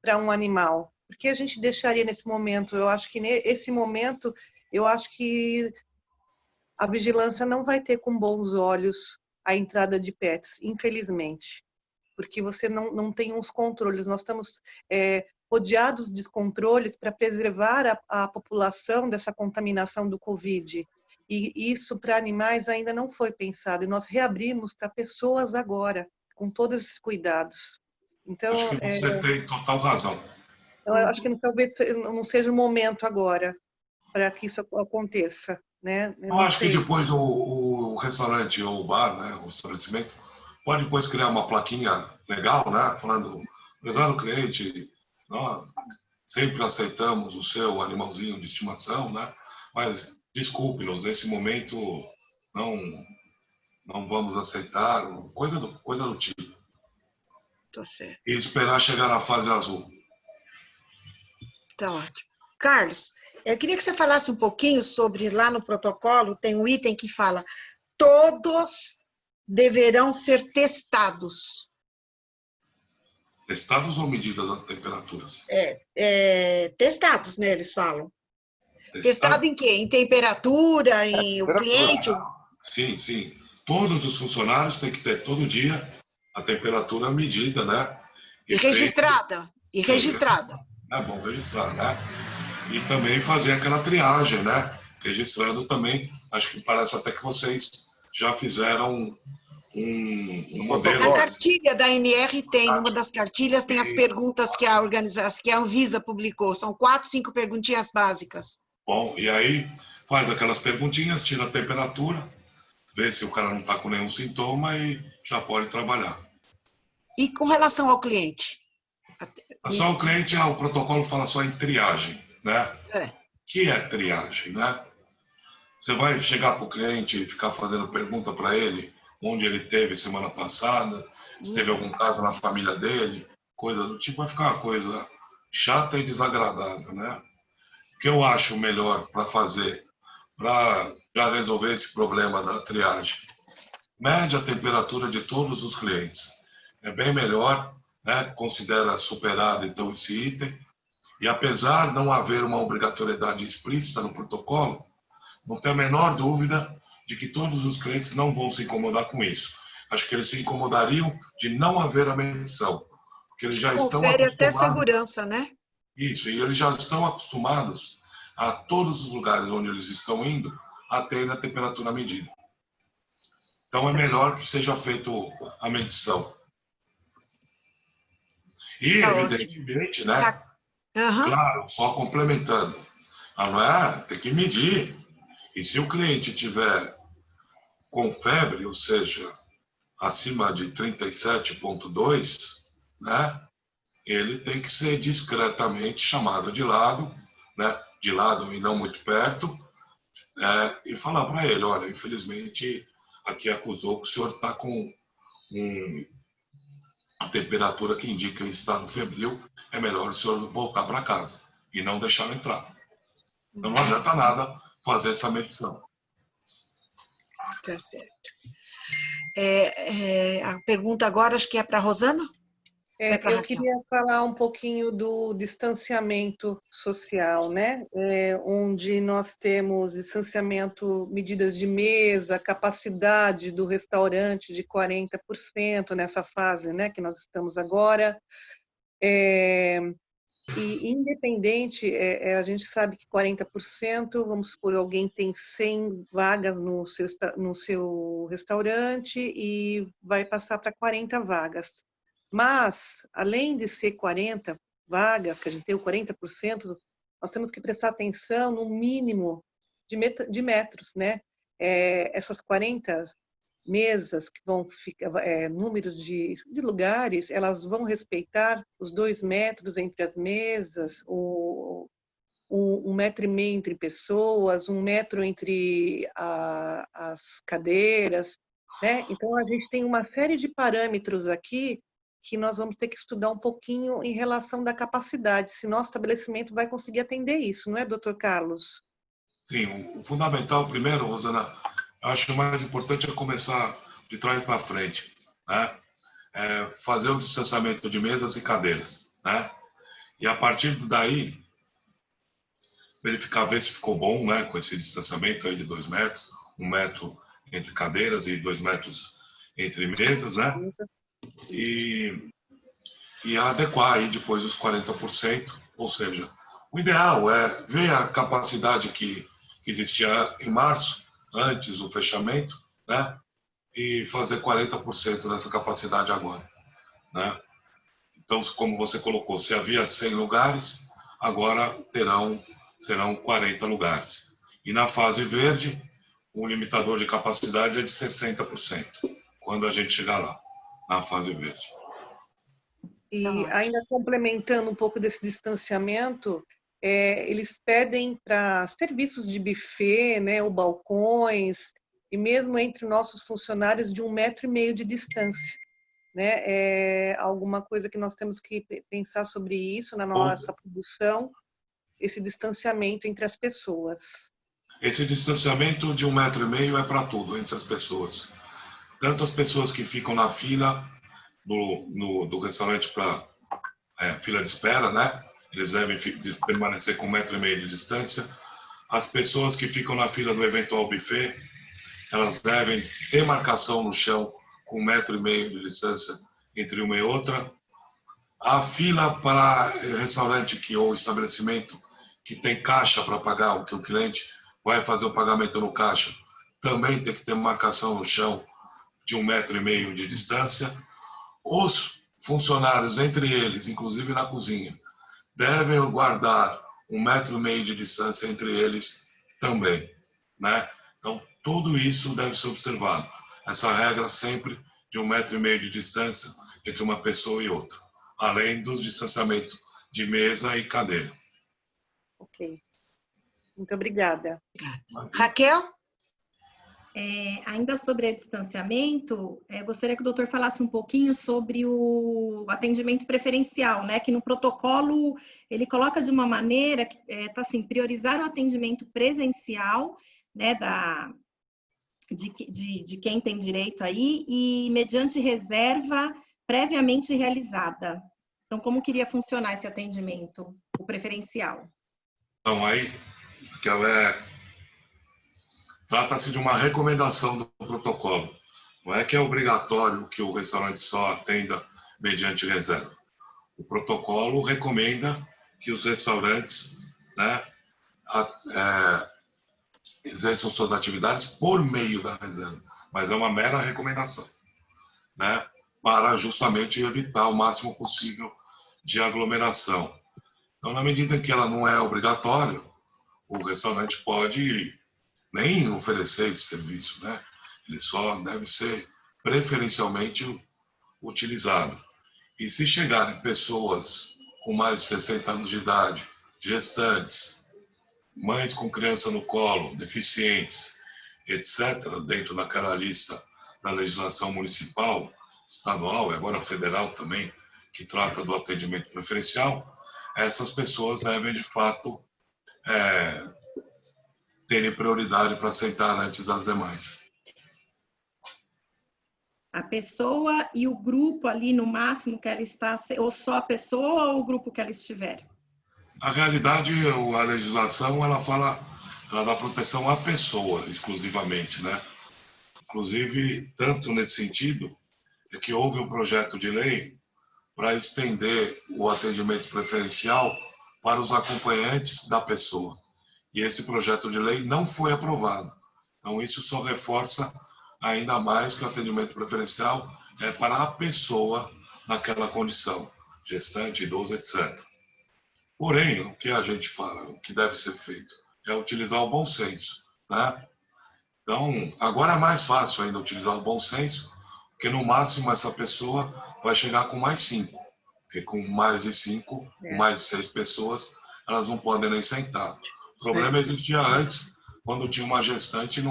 para um animal? Porque a gente deixaria nesse momento? Eu acho que nesse momento, a vigilância não vai ter com bons olhos a entrada de pets, infelizmente, porque você não tem uns controles. Nós estamos rodeados de controles para preservar a população dessa contaminação do Covid. E isso para animais ainda não foi pensado. E nós reabrimos para pessoas agora, com todos esses cuidados. Então, Acho que você tem total razão. eu acho que talvez não seja o momento agora para que isso aconteça. Né? Eu acho que depois o restaurante ou o bar, né, o estabelecimento, pode depois criar uma plaquinha legal, né, falando, prezado cliente, nós sempre aceitamos o seu animalzinho de estimação, né, mas desculpe-nos, nesse momento não vamos aceitar, coisa do tipo. Tá certo. E esperar chegar na fase azul. Tá ótimo. Carlos, eu queria que você falasse um pouquinho sobre, lá no protocolo, tem um item que fala, todos deverão ser testados. Testados ou medidas a temperaturas? Testados, né, eles falam. Testado em quê? Em temperatura, em o cliente? Sim. Todos os funcionários têm que ter todo dia a temperatura medida, né? E registrada. É bom registrar, né? E também fazer aquela triagem, né? Registrando também, acho que parece até que vocês já fizeram um modelo. Na cartilha da ANR tem, numa das cartilhas tem as perguntas que a Anvisa publicou, são 4, 5 perguntinhas básicas. Bom, e aí faz aquelas perguntinhas, tira a temperatura, vê se o cara não está com nenhum sintoma e já pode trabalhar. E com relação ao cliente? Só o cliente, o protocolo fala só em triagem, né? Que é triagem, né? Você vai chegar para o cliente e ficar fazendo pergunta para ele onde ele teve semana passada, se teve algum caso na família dele, coisa do tipo, vai ficar uma coisa chata e desagradável, né? O que eu acho melhor para fazer, para já resolver esse problema da triagem? Mede a temperatura de todos os clientes. É bem melhor, né? Considera superado então esse item. E apesar de não haver uma obrigatoriedade explícita no protocolo, não tem a menor dúvida de que todos os clientes não vão se incomodar com isso. Acho que eles se incomodariam de não haver a medição, porque eles já estão confere acostumados. Até segurança, né? Isso, e eles já estão acostumados a todos os lugares onde eles estão indo a ter a temperatura medida. Então é melhor que seja feita a medição. E, evidentemente, né? Claro, só complementando. Não é? Tem que medir. E se o cliente tiver com febre, ou seja, acima de 37,2, né? Ele tem que ser discretamente chamado de lado, né? De lado e não muito perto, e falar para ele, olha, infelizmente aqui acusou que o senhor está com a temperatura que indica em estado febril, é melhor o senhor voltar para casa e não deixá-lo entrar. Então não adianta nada fazer essa medição. Tá certo. A pergunta agora acho que é para a Rosana? Eu queria falar um pouquinho do distanciamento social, né? Onde nós temos distanciamento, medidas de mesa, capacidade do restaurante de 40% nessa fase, né, que nós estamos agora. E independente, a gente sabe que 40%, vamos supor, alguém tem 100 vagas no seu restaurante e vai passar para 40 vagas. Mas, além de ser 40 vagas, que a gente tem o 40%, nós temos que prestar atenção no mínimo de metros, né? Essas 40 mesas que vão ficar, números de lugares, elas vão respeitar os 2 metros entre as mesas, 1,5 metro entre pessoas, 1 metro entre as cadeiras, né? Então, a gente tem uma série de parâmetros aqui que nós vamos ter que estudar um pouquinho em relação da capacidade, se nosso estabelecimento vai conseguir atender isso, não é, doutor Carlos? Sim, o fundamental primeiro, Rosana, eu acho que o mais importante é começar de trás para frente, né? Fazer o distanciamento de mesas e cadeiras, né? E a partir daí, verificar, ver se ficou bom, né? Com esse distanciamento aí de 2 metros, 1 metro entre cadeiras e 2 metros entre mesas, né? E adequar aí depois os 40%, ou seja, o ideal é ver a capacidade que existia em março, antes do fechamento, né? E fazer 40% dessa capacidade agora, né? Então, como você colocou, se havia 100 lugares, agora serão 40 lugares. E na fase verde, o limitador de capacidade é de 60%, quando a gente chegar lá, na fase verde. E ainda complementando um pouco desse distanciamento, eles pedem para serviços de buffet, né, ou balcões, e mesmo entre nossos funcionários de 1,5 metro de distância, né? Alguma coisa que nós temos que pensar sobre isso na nossa produção, esse distanciamento entre as pessoas. Esse distanciamento de 1,5 metro é para tudo entre as pessoas. Tanto as pessoas que ficam na fila do restaurante para fila de espera, né? Eles devem permanecer com 1,5 metro de distância. As pessoas que ficam na fila do eventual buffet, elas devem ter marcação no chão com 1,5 metro de distância entre uma e outra. A fila para restaurante ou estabelecimento que tem caixa para pagar, o que o cliente vai fazer o pagamento no caixa, também tem que ter marcação no chão de 1,5 metro de distância. Os funcionários, entre eles, inclusive na cozinha, devem guardar 1,5 metro de distância entre eles também, né? Então, tudo isso deve ser observado. Essa regra sempre de 1,5 metro de distância entre uma pessoa e outra, além do distanciamento de mesa e cadeira. Ok. Muito obrigada. Raquel? Ainda sobre distanciamento, gostaria que o doutor falasse um pouquinho sobre o atendimento preferencial, né? Que no protocolo ele coloca de uma maneira que tá assim, priorizar o atendimento presencial, né? De quem tem direito aí e mediante reserva previamente realizada. Então, como queria funcionar esse atendimento, o preferencial? Então, aí, que trata-se de uma recomendação do protocolo. Não é que é obrigatório que o restaurante só atenda mediante reserva. O protocolo recomenda que os restaurantes, né, exerçam suas atividades por meio da reserva, mas é uma mera recomendação, né, para justamente evitar o máximo possível de aglomeração. Então, na medida em que ela não é obrigatória, o restaurante pode nem oferecer esse serviço, né? Ele só deve ser preferencialmente utilizado. E se chegarem pessoas com mais de 60 anos de idade, gestantes, mães com criança no colo, deficientes etc., dentro daquela lista da legislação municipal, estadual e agora federal também, que trata do atendimento preferencial, essas pessoas devem, de fato, terem prioridade para aceitar antes das demais. A pessoa e o grupo ali, no máximo, que ela está, ou só a pessoa ou o grupo que ela estiver? Na realidade, a legislação, ela dá proteção à pessoa, exclusivamente, né? Inclusive, tanto nesse sentido, é que houve um projeto de lei para estender o atendimento preferencial para os acompanhantes da pessoa. E esse projeto de lei não foi aprovado. Então, isso só reforça ainda mais que o atendimento preferencial é para a pessoa naquela condição, gestante, idoso, etc. Porém, o que a gente fala, o que deve ser feito, é utilizar o bom senso, né? Então, agora é mais fácil ainda utilizar o bom senso, porque no máximo essa pessoa vai chegar com mais 5. Porque com mais de 5, mais 6 pessoas, elas não podem nem sentar. O problema existia antes, quando tinha uma gestante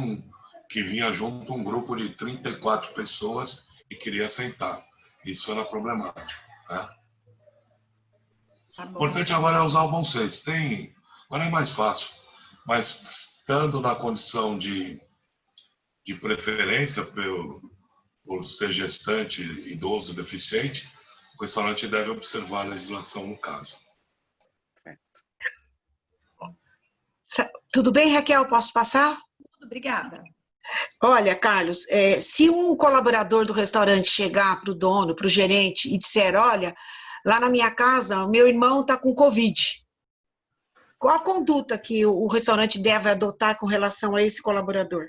que vinha junto um grupo de 34 pessoas e queria sentar. Isso era problemático, né? Tá bom. O importante agora é usar o bom senso. Agora é mais fácil, mas estando na condição de preferência por ser gestante, idoso, deficiente, o restaurante deve observar a legislação no caso. Tudo bem, Raquel? Posso passar? Obrigada. Olha, Carlos, se um colaborador do restaurante chegar para o dono, para o gerente e disser, olha, lá na minha casa, o meu irmão está com Covid, qual a conduta que o restaurante deve adotar com relação a esse colaborador?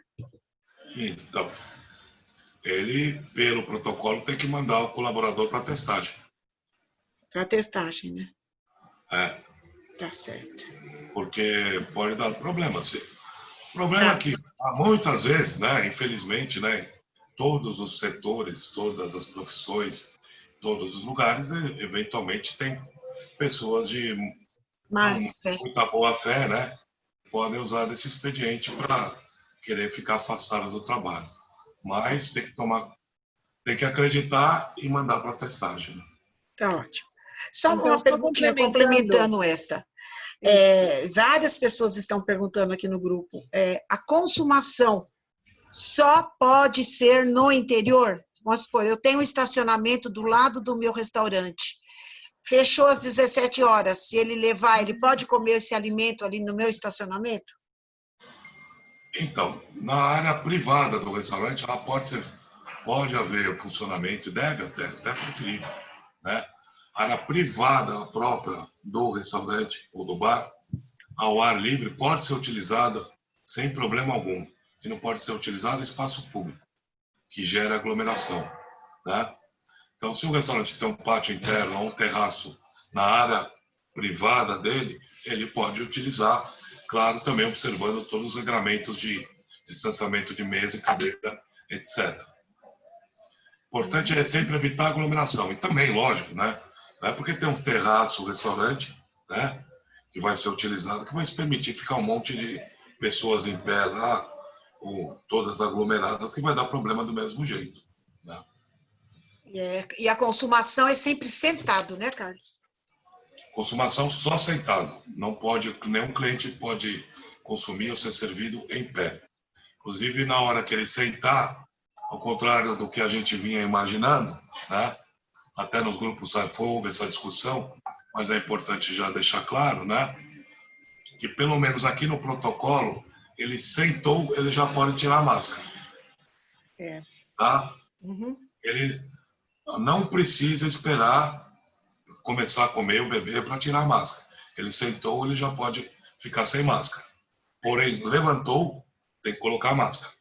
Então, ele, pelo protocolo, tem que mandar o colaborador para testagem. Para testagem, né? Tá certo. Porque pode dar problemas. O problema é que, muitas vezes, né, infelizmente, né, todos os setores, todas as profissões, todos os lugares, eventualmente tem pessoas de muita boa fé, né, podem usar desse expediente para querer ficar afastadas do trabalho. Mas tem que acreditar e mandar para testagem. Né? Tá ótimo. Só uma perguntinha complementando esta. Várias pessoas estão perguntando aqui no grupo. A consumação só pode ser no interior? Vamos supor, eu tenho um estacionamento do lado do meu restaurante. Fechou às 17 horas. Se ele levar, ele pode comer esse alimento ali no meu estacionamento? Então, na área privada do restaurante, ela pode haver funcionamento, deve até preferível, né? A área privada própria do restaurante ou do bar, ao ar livre, pode ser utilizada sem problema algum. Que não pode ser utilizado espaço público, que gera aglomeração, né? Então, se o restaurante tem um pátio interno ou um terraço na área privada dele, ele pode utilizar, claro, também observando todos os regramentos de distanciamento de mesa e cadeira, etc. O importante é sempre evitar aglomeração. E também, lógico, né? Não é porque tem um terraço, um restaurante, né, que vai ser utilizado, que vai se permitir ficar um monte de pessoas em pé lá, ou todas aglomeradas, que vai dar problema do mesmo jeito. Né? E a consumação é sempre sentado, né, Carlos? Consumação só sentado. Não pode, nenhum cliente pode consumir ou ser servido em pé. Inclusive, na hora que ele sentar, ao contrário do que a gente vinha imaginando, né? Até nos grupos houve essa discussão, mas é importante já deixar claro, né? Que pelo menos aqui no protocolo, ele sentou, ele já pode tirar a máscara. Tá? Uhum. Ele não precisa esperar começar a comer ou beber para tirar a máscara. Ele sentou, ele já pode ficar sem máscara. Porém, levantou, tem que colocar a máscara.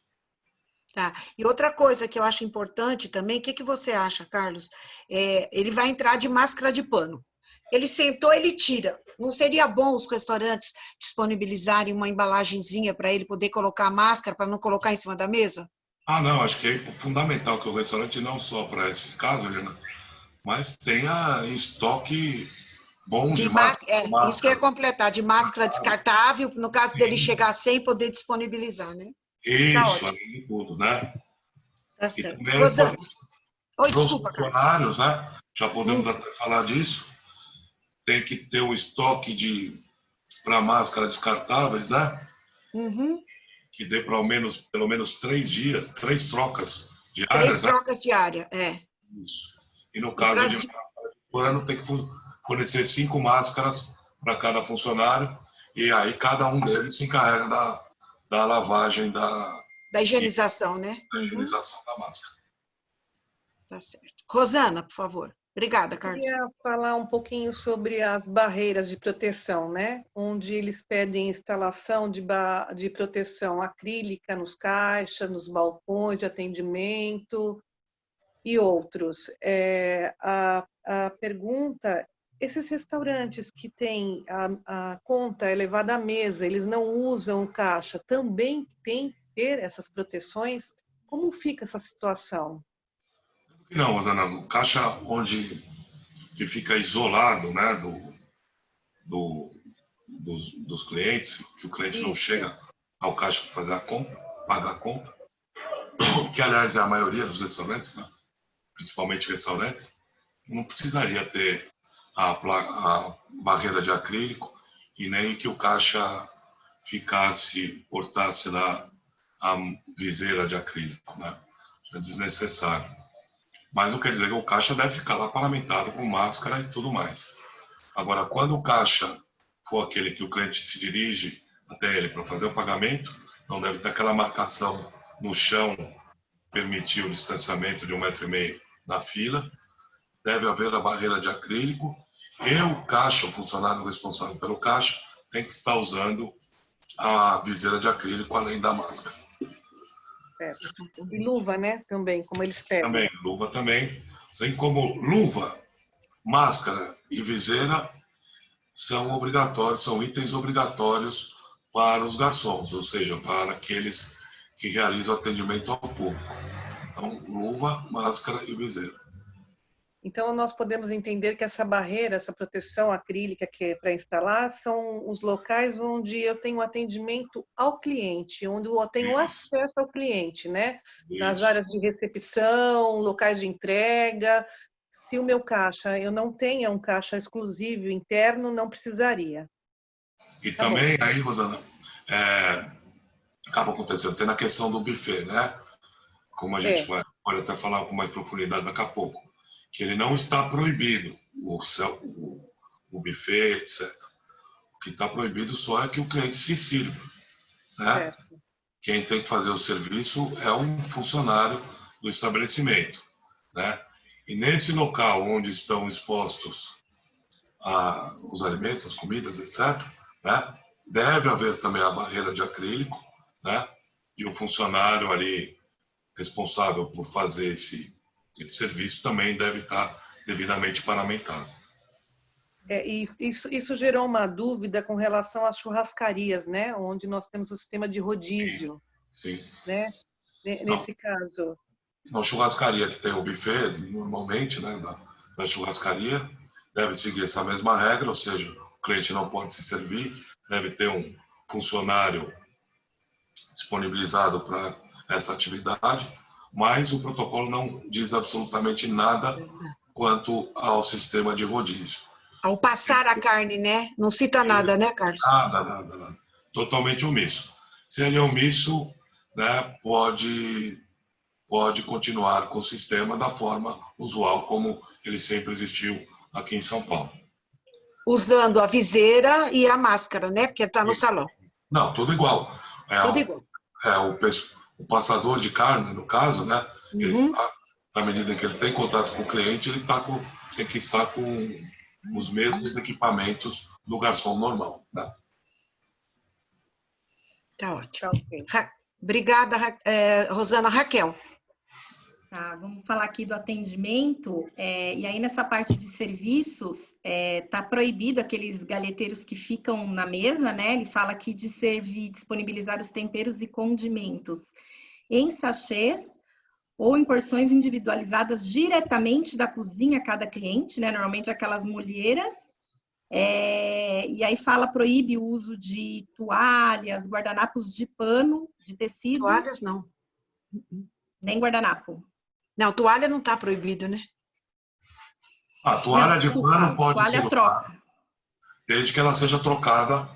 Tá. E outra coisa que eu acho importante também, o que você acha, Carlos? Ele vai entrar de máscara de pano. Ele sentou, ele tira. Não seria bom os restaurantes disponibilizarem uma embalagenzinha para ele poder colocar a máscara, para não colocar em cima da mesa? Não, acho que é fundamental que o restaurante, não só para esse caso, Helena, mas tenha em estoque bom de máscara. Isso que eu ia completar, de máscara descartável, no caso dele chegar sem poder disponibilizar, né? Isso, além de tudo, né? Tá E certo. também Rosana. Oi, para os desculpa, Carlos. funcionários, né? Já podemos até falar disso. Tem que ter um estoque para máscara descartáveis, né? Uhum. Que dê pelo menos 3 dias, 3 trocas 3 diárias, né? trocas diárias, é. Isso. E no No caso caso de por ano, tem que fornecer 5 máscaras para cada funcionário, e aí cada um deles se encarrega da lavagem, da higienização, né? da higienização da máscara. Tá certo. Rosana, por favor. Obrigada, Eu Carlos. queria falar um pouquinho sobre as barreiras de proteção, né? Onde eles pedem instalação de proteção acrílica nos caixas, nos balcões de atendimento e outros. A pergunta, esses restaurantes que têm a conta elevada à mesa, eles não usam caixa, também tem que ter essas proteções? Como fica essa situação? Não, Rosana, o caixa que fica isolado, né, dos clientes, que o cliente não chega ao caixa para fazer a compra, pagar a compra, que aliás é a maioria dos restaurantes, né? Principalmente restaurantes, não precisaria ter a barreira de acrílico e nem que o caixa portasse lá a viseira de acrílico, né? É desnecessário. Mas não quer dizer que o caixa deve ficar lá paramentado com máscara e tudo mais. Agora, quando o caixa for aquele que o cliente se dirige até ele para fazer o pagamento, então deve ter aquela marcação no chão, permitir o distanciamento de 1,5 m na fila, deve haver a barreira de acrílico e o caixa, o funcionário responsável pelo caixa, tem que estar usando a viseira de acrílico além da máscara. E luva, né? Também, como eles pedem. Também, luva também. Assim como luva, máscara e viseira são obrigatórios, são itens obrigatórios para os garçons, ou seja, para aqueles que realizam atendimento ao público. Então, luva, máscara e viseira. Então, nós podemos entender que essa barreira, essa proteção acrílica que é para instalar, são os locais onde eu tenho atendimento ao cliente, onde eu tenho acesso ao cliente, né? Nas áreas de recepção, locais de entrega. Se o meu caixa, eu não tenho um caixa exclusivo interno, não precisaria. E também, aí, Rosana, acaba acontecendo, tem na questão do buffet, né? Como a gente pode até falar com mais profundidade daqui a pouco, que ele não está proibido, o buffet, etc. O que está proibido só é que o cliente se sirva, né? Quem tem que fazer o serviço é um funcionário do estabelecimento, né? E nesse local onde estão expostos os alimentos, as comidas, etc., né? Deve haver também a barreira de acrílico, né? E o funcionário ali responsável por fazer esse serviço também deve estar devidamente paramentado. E isso gerou uma dúvida com relação às churrascarias, né? Onde nós temos o sistema de rodízio. Sim. Né? Nesse caso. Na churrascaria que tem o buffet, normalmente, né, da churrascaria, deve seguir essa mesma regra, ou seja, o cliente não pode se servir, deve ter um funcionário disponibilizado para essa atividade, mas o protocolo não diz absolutamente nada quanto ao sistema de rodízio. Ao passar a carne, né? Não cita nada, né, Carlos? Nada. Totalmente omisso. Se ele é omisso, né, pode continuar com o sistema da forma usual, como ele sempre existiu aqui em São Paulo. Usando a viseira e a máscara, né? Porque está no salão. Não, tudo igual. Tudo igual. O passador de carne, no caso, né? Ele está, na medida em que ele tem contato com o cliente, ele tem que estar com os mesmos equipamentos do garçom normal, né? Tá ótimo. Obrigada, Rosana. Raquel. Tá, vamos falar aqui do atendimento, e aí nessa parte de serviços, tá proibido aqueles galheteiros que ficam na mesa, né? Ele fala aqui de servir, disponibilizar os temperos e condimentos em sachês ou em porções individualizadas diretamente da cozinha a cada cliente, né? Normalmente aquelas molheiras, E aí proíbe o uso de toalhas, guardanapos de pano, de tecido. Toalhas, não. Nem guardanapo. Não, toalha não está proibido, né? A toalha de pano pode ser troca. Desde que ela seja trocada,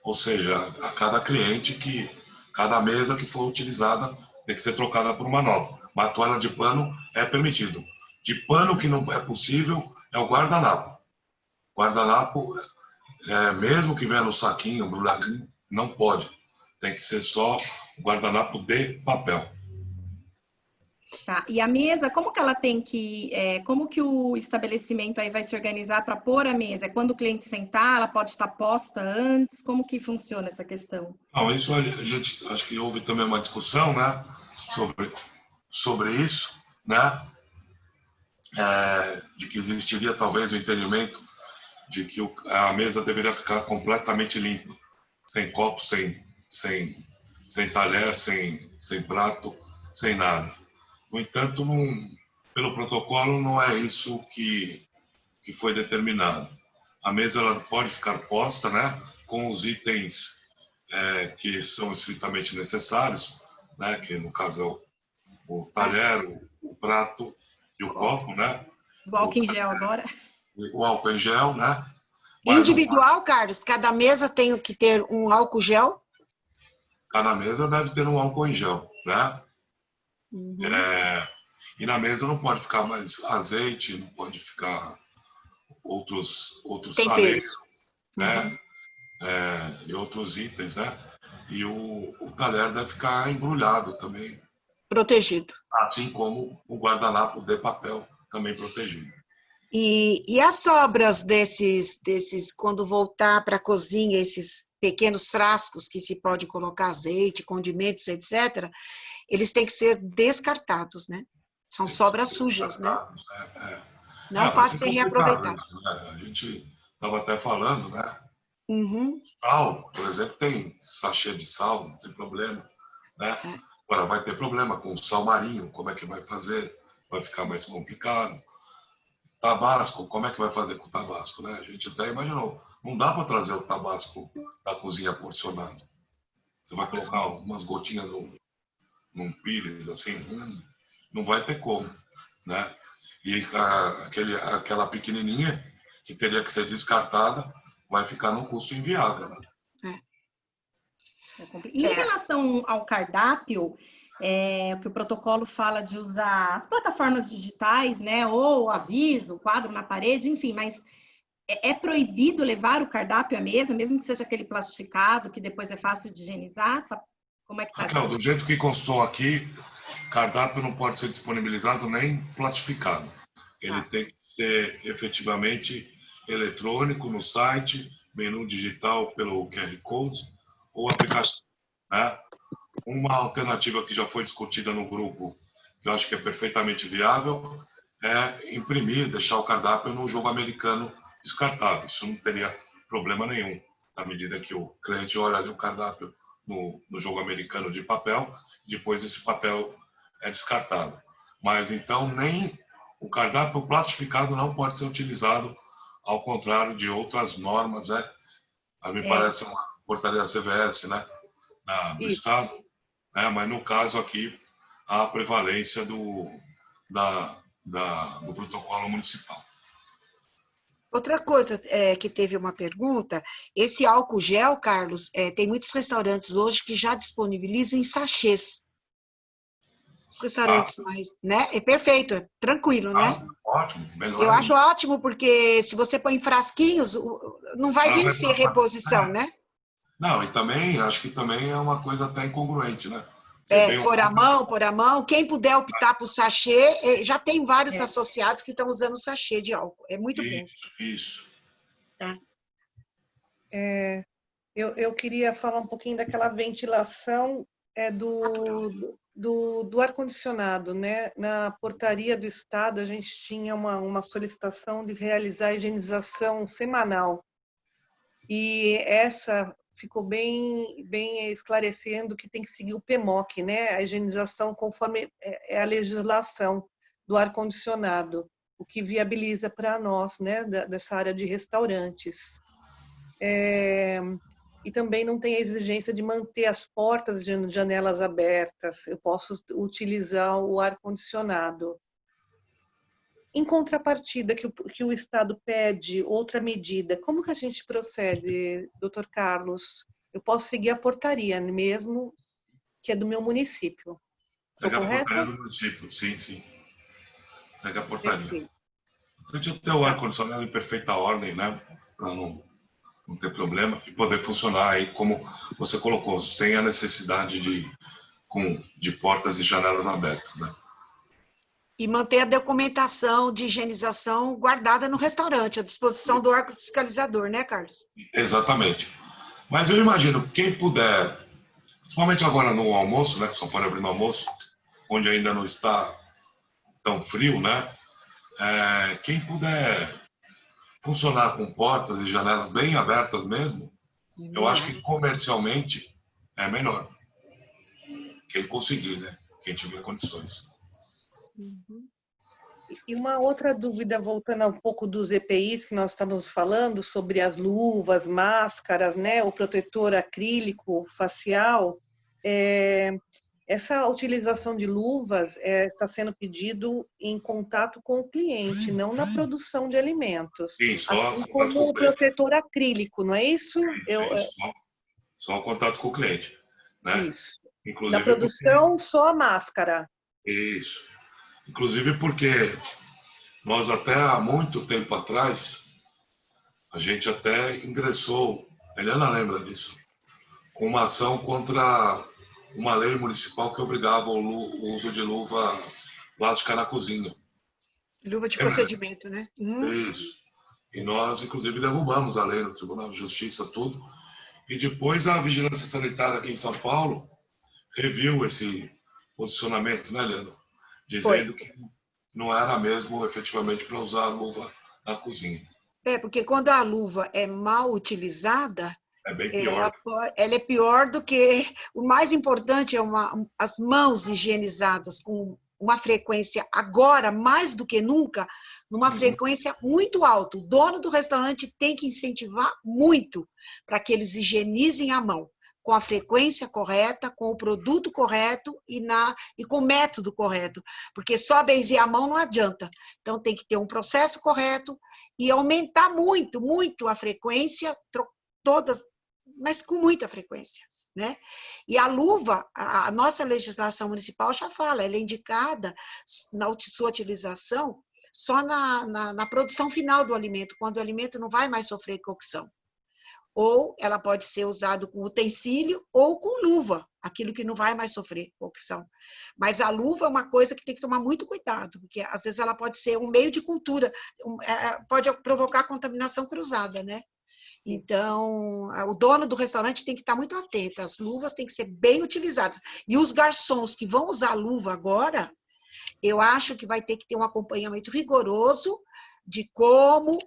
ou seja, a cada cliente, cada mesa que for utilizada tem que ser trocada por uma nova. Mas a toalha de pano é permitido. De pano que não é possível é o guardanapo. Guardanapo, mesmo que venha no saquinho, embrulhadinho, não pode. Tem que ser só guardanapo de papel. Tá. E a mesa, como que ela tem que... como que o estabelecimento aí vai se organizar para pôr a mesa? Quando o cliente sentar, ela pode estar posta antes? Como que funciona essa questão? Não, isso a gente... Acho que houve também uma discussão, né? Sobre isso, né? De que existiria talvez o entendimento de que a mesa deveria ficar completamente limpa. Sem copo, sem talher, sem prato, sem nada. No entanto, pelo protocolo, não é isso que foi determinado. A mesa ela pode ficar posta, né, com os itens que são estritamente necessários, né, que no caso é o talher, o prato e o copo, né? O álcool em gel agora. O álcool em gel, né? Individual, Carlos? Cada mesa tem que ter um álcool gel? Cada mesa deve ter um álcool em gel, né? Uhum. E na mesa não pode ficar mais azeite, não pode ficar outros Temperos, né? E outros itens, né? E o talher deve ficar embrulhado também. protegido. Assim como o guardanapo de papel também protegido. E as sobras desses, quando voltar para a cozinha, esses pequenos frascos que se pode colocar azeite, condimentos, etc., eles têm que ser descartados, né? São sobras sujas, né? Não pode ser reaproveitado. Né? A gente estava até falando, né? Uhum. Sal, por exemplo, tem sachê de sal, não tem problema, né? Agora vai ter problema com o sal marinho, como é que vai fazer? Vai ficar mais complicado. Tabasco, como é que vai fazer com o tabasco, né? A gente até imaginou, não dá para trazer o tabasco da cozinha porcionado. Você vai colocar umas gotinhas num pires, assim, não vai ter como, né? E aquela pequenininha que teria que ser descartada vai ficar num custo inviável. Né? Em relação ao cardápio, que o protocolo fala de usar as plataformas digitais, né, ou aviso, quadro na parede, enfim, mas é proibido levar o cardápio à mesa, mesmo que seja aquele plastificado, que depois é fácil de higienizar? Como é que tá? Raquel, do jeito que constou aqui, cardápio não pode ser disponibilizado nem plastificado. Ele tem que ser efetivamente eletrônico no site, menu digital pelo QR Code ou aplicativo. Né? Uma alternativa que já foi discutida no grupo, que eu acho que é perfeitamente viável, é imprimir, deixar o cardápio no jogo americano descartável. Isso não teria problema nenhum, na medida que o cliente olha ali o cardápio no jogo americano de papel, depois esse papel é descartado. Mas então nem o cardápio plastificado não pode ser utilizado, ao contrário de outras normas, né? Me parece uma portaria CVS, né? Do Estado, né? Mas no caso aqui, há a prevalência do protocolo municipal. Outra coisa que teve uma pergunta, esse álcool gel, Carlos, tem muitos restaurantes hoje que já disponibilizam em sachês. Os restaurantes mais, né? É perfeito, é tranquilo, né? Ótimo, melhor. Eu acho ótimo, porque se você põe em frasquinhos, não vai vencer reposição, né? Não, e também, acho que também é uma coisa até incongruente, né? Pôr a mão. Quem puder optar por sachê, já tem vários associados que estão usando sachê de álcool. É muito bom. Isso. Tá. Eu queria falar um pouquinho daquela ventilação do ar-condicionado, né? Na portaria do Estado, a gente tinha uma solicitação de realizar a higienização semanal. E essa ficou bem esclarecendo que tem que seguir o PMOC, né? A higienização conforme é a legislação do ar-condicionado. o que viabiliza para nós, né, dessa área de restaurantes. E também não tem a exigência de manter as portas e janelas abertas. Eu posso utilizar o ar-condicionado. Em contrapartida, que o Estado pede outra medida, como que a gente procede, doutor Carlos? Eu posso seguir a portaria mesmo, que é do meu município. Segue a correto? portaria do município, sim, sim. Segue a portaria. Perfeito. Você tinha que ter o ar-condicionado em perfeita ordem, né? Para não ter problema e poder funcionar aí como você colocou, sem a necessidade de portas e janelas abertas, né? E manter a documentação de higienização guardada no restaurante, à disposição do órgão fiscalizador, né, Carlos? Exatamente. Mas eu imagino, quem puder, principalmente agora no almoço, né, que só pode abrir no almoço, onde ainda não está tão frio, né? Quem puder funcionar com portas e janelas bem abertas mesmo, eu acho que comercialmente é melhor. Quem conseguir, né? Quem tiver condições. Uhum. E uma outra dúvida, voltando um pouco dos EPIs que nós estamos falando, sobre as luvas, máscaras, né, o protetor acrílico facial, essa utilização de luvas está sendo pedido em contato com o cliente, não na produção de alimentos. Sim, só assim contato com como o o cliente. protetor acrílico, não é isso? Só contato com o cliente, né? Isso. Inclusive Na produção, só a máscara. Isso. Inclusive porque nós até há muito tempo atrás, a gente até ingressou, a Eliana lembra disso, com uma ação contra uma lei municipal que obrigava o uso de luva plástica na cozinha. Luva de Lembra? procedimento, né? Isso. E nós, inclusive, derrubamos a lei no Tribunal de Justiça, tudo. E depois a Vigilância Sanitária aqui em São Paulo reviu esse posicionamento, né, Leandro? Dizendo que não era mesmo efetivamente para usar a luva na cozinha. Porque quando a luva é mal utilizada, É bem pior. ela é pior do que... O mais importante é as mãos higienizadas com uma frequência, agora, mais do que nunca, numa frequência muito alta. O dono do restaurante tem que incentivar muito para que eles higienizem a mão, com a frequência correta, com o produto correto e com o método correto, porque só benzer a mão não adianta. Então, tem que ter um processo correto e aumentar muito, muito a frequência, mas com muita frequência, né? E a luva, a nossa legislação municipal já fala, ela é indicada na sua utilização só na produção final do alimento, quando o alimento não vai mais sofrer cocção. Ou ela pode ser usada com utensílio ou com luva, aquilo que não vai mais sofrer cocção. Mas a luva é uma coisa que tem que tomar muito cuidado, porque às vezes ela pode ser um meio de cultura, pode provocar contaminação cruzada, né? Então, o dono do restaurante tem que estar muito atento, as luvas têm que ser bem utilizadas. E os garçons que vão usar luva agora, eu acho que vai ter que ter um acompanhamento rigoroso de como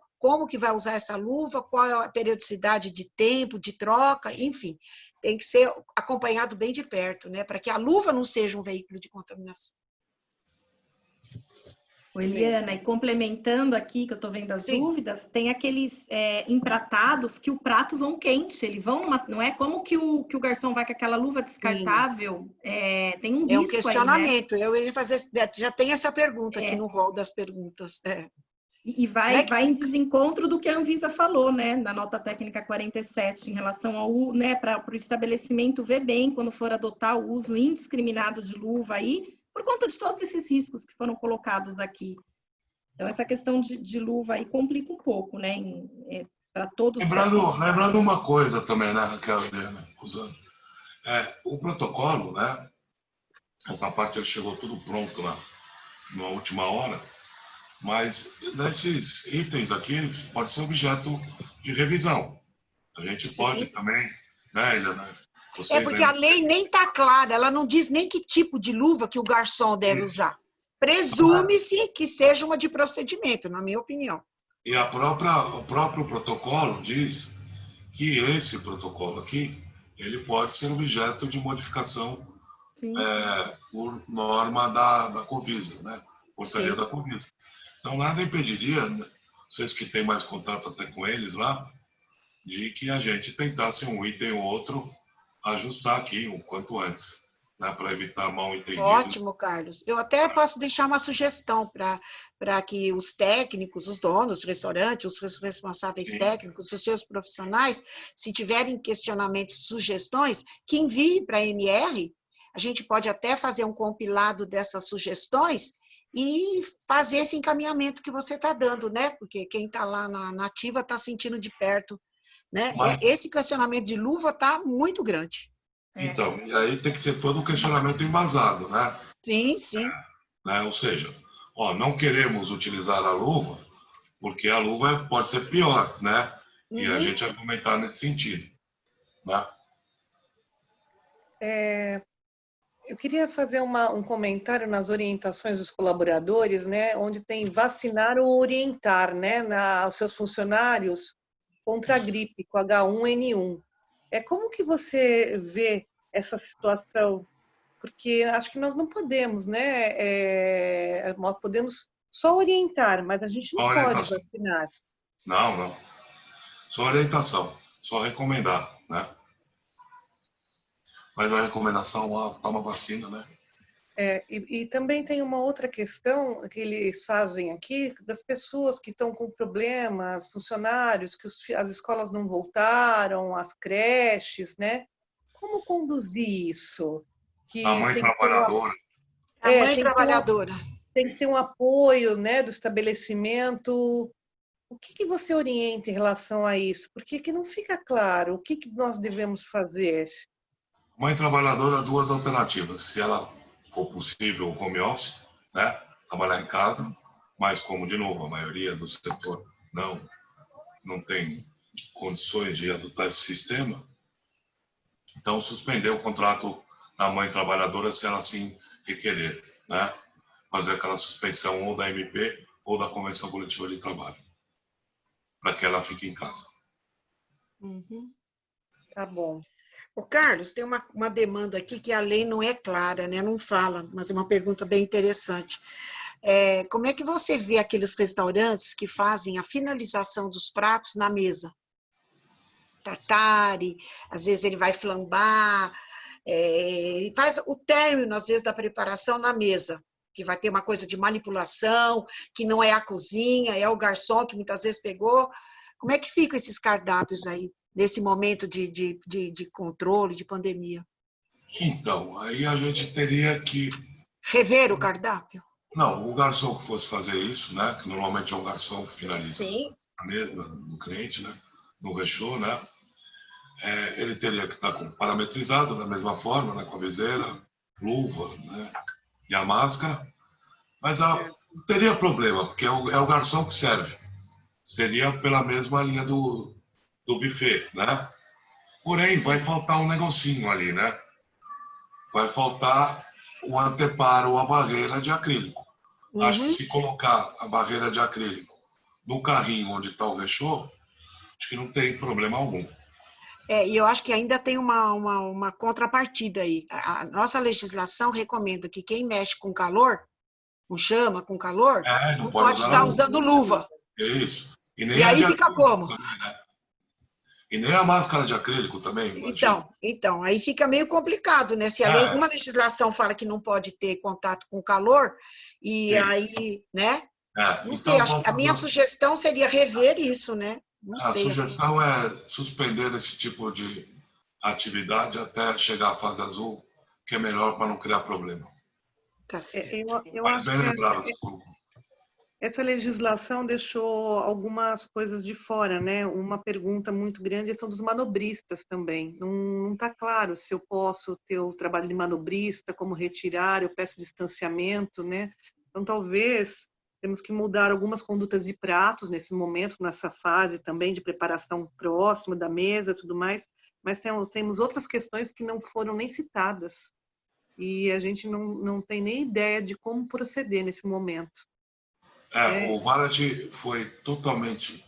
que vai usar essa luva, qual é a periodicidade de tempo, de troca, enfim, tem que ser acompanhado bem de perto, né, para que a luva não seja um veículo de contaminação. Eliana, e complementando aqui, que eu estou vendo as dúvidas, tem aqueles empratados que o prato vão quente, eles vão não é como que o garçom vai com aquela luva descartável, tem um risco aí, né? É um questionamento, eu ia fazer, já tem essa pergunta aqui no rol das perguntas. E vai em desencontro do que a Anvisa falou, né, na nota técnica 47, em relação ao, né, para o estabelecimento ver bem quando for adotar o uso indiscriminado de luva aí, por conta de todos esses riscos que foram colocados aqui. Então, essa questão de luva aí complica um pouco, né, para todos. Lembrando uma coisa também, né, Raquel, usando. O protocolo, né, essa parte ele chegou tudo pronto lá, na última hora, mas nesses itens aqui pode ser objeto de revisão. A gente pode também, né, Eliana? Porque a lei nem está clara, ela não diz nem que tipo de luva que o garçom deve usar. Presume-se que seja uma de procedimento, na minha opinião. E o próprio protocolo diz que esse protocolo aqui, ele pode ser objeto de modificação por norma da Covisa, né? Portaria da Covisa. Então, nada impediria, né, vocês que têm mais contato até com eles lá, de que a gente tentasse um item ou outro ajustar aqui o quanto antes, né, para evitar mal entendido. Ótimo, Carlos. Eu até posso deixar uma sugestão para que os técnicos, os donos do restaurante, os responsáveis Sim. técnicos, os seus profissionais, se tiverem questionamentos, sugestões, que enviem para a NR. A gente pode até fazer um compilado dessas sugestões e fazer esse encaminhamento que você está dando, né? Porque quem está lá na ativa está sentindo de perto, né? Mas, Esse questionamento de luva está muito grande. então, e aí tem que ser todo o questionamento embasado, né? Sim, sim. Né? Ou seja, ó, não queremos utilizar a luva porque a luva pode ser pior, né? E a Uhum. gente argumentar nesse sentido, né? Eu queria fazer um comentário nas orientações dos colaboradores, né, onde tem vacinar ou orientar, né, aos seus funcionários contra a gripe, com H1N1. Como que você vê essa situação? Porque acho que nós não podemos, né, nós podemos só orientar, mas a gente Só não pode orientação. vacinar. Não, não. Só orientação, só recomendar, né? Mas a recomendação, toma vacina, né? E também tem uma outra questão que eles fazem aqui, das pessoas que estão com problemas, funcionários, que as escolas não voltaram, as creches, né? Como conduzir isso? A Que mãe tem que ter trabalhadora. A mãe tem que trabalhadora. tem que ter um apoio, né, do estabelecimento. O que você orienta em relação a isso? Porque que não fica claro o que nós devemos fazer. Mãe trabalhadora, duas alternativas. Se ela for possível, home office, né? Trabalhar em casa, mas como, de novo, a maioria do setor não tem condições de adotar esse sistema, então suspender o contrato da mãe trabalhadora se ela assim requerer, né? Fazer aquela suspensão ou da MP ou da Convenção Coletiva de Trabalho, para que ela fique em casa. Uhum. Tá bom. Ô, Carlos, tem uma demanda aqui que a lei não é clara, né? Não fala, mas é uma pergunta bem interessante. Como é que você vê aqueles restaurantes que fazem a finalização dos pratos na mesa? Tartare, às vezes ele vai flambar, faz o término, às vezes, da preparação na mesa, que vai ter uma coisa de manipulação, que não é a cozinha, é o garçom que muitas vezes pegou. Como é que ficam esses cardápios aí, nesse momento de controle, de pandemia? Então, aí a gente teria que... Rever o cardápio? Não, o garçom que fosse fazer isso, né? Que normalmente é um garçom que finaliza Sim. a mesa do cliente, né? No rechô, né? Ele teria que estar parametrizado da mesma forma, né? Com a viseira, luva, né? E a máscara. Mas não teria problema, porque é o garçom que serve. Seria pela mesma linha do buffet, né? Porém, vai faltar um negocinho ali, né? Vai faltar o anteparo, a barreira de acrílico. Uhum. Acho que se colocar a barreira de acrílico no carrinho onde está o rechô, acho que não tem problema algum. E eu acho que ainda tem uma contrapartida aí. A nossa legislação recomenda que quem mexe com calor, com chama, com calor, Não não pode pode usar estar a luva. usando luva. É isso. E nem E a aí de fica acrílico como? também, né? E nem a máscara de acrílico também, imagina. Então, aí fica meio complicado, né? Se uma legislação fala que não pode ter contato com calor, e Sim. aí, né? Não Então, sei, acho que a minha sugestão seria rever isso, né? Não a sei. sugestão é suspender esse tipo de atividade até chegar à fase azul, que é melhor para não criar problema. Tá certo. Eu Mas acho bem que lembrado, desculpa. essa legislação deixou algumas coisas de fora, né? Uma pergunta muito grande são dos manobristas também. Não está claro se eu posso ter o trabalho de manobrista, como retirar, eu peço distanciamento, né? Então, talvez temos que mudar algumas condutas de pratos nesse momento, nessa fase também de preparação próxima da mesa e tudo mais, mas temos outras questões que não foram nem citadas. E a gente não tem nem ideia de como proceder nesse momento. O valet foi totalmente,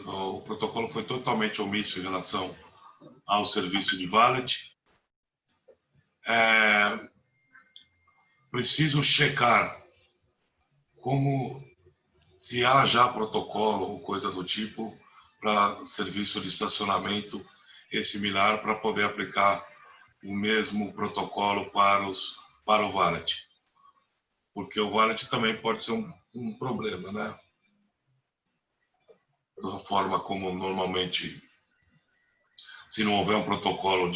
o protocolo foi totalmente omisso em relação ao serviço de valet. Preciso checar como se há já protocolo ou coisa do tipo para serviço de estacionamento e similar para poder aplicar o mesmo protocolo para o valet. Porque o valet também pode ser um problema, né? Da forma como normalmente, se não houver um protocolo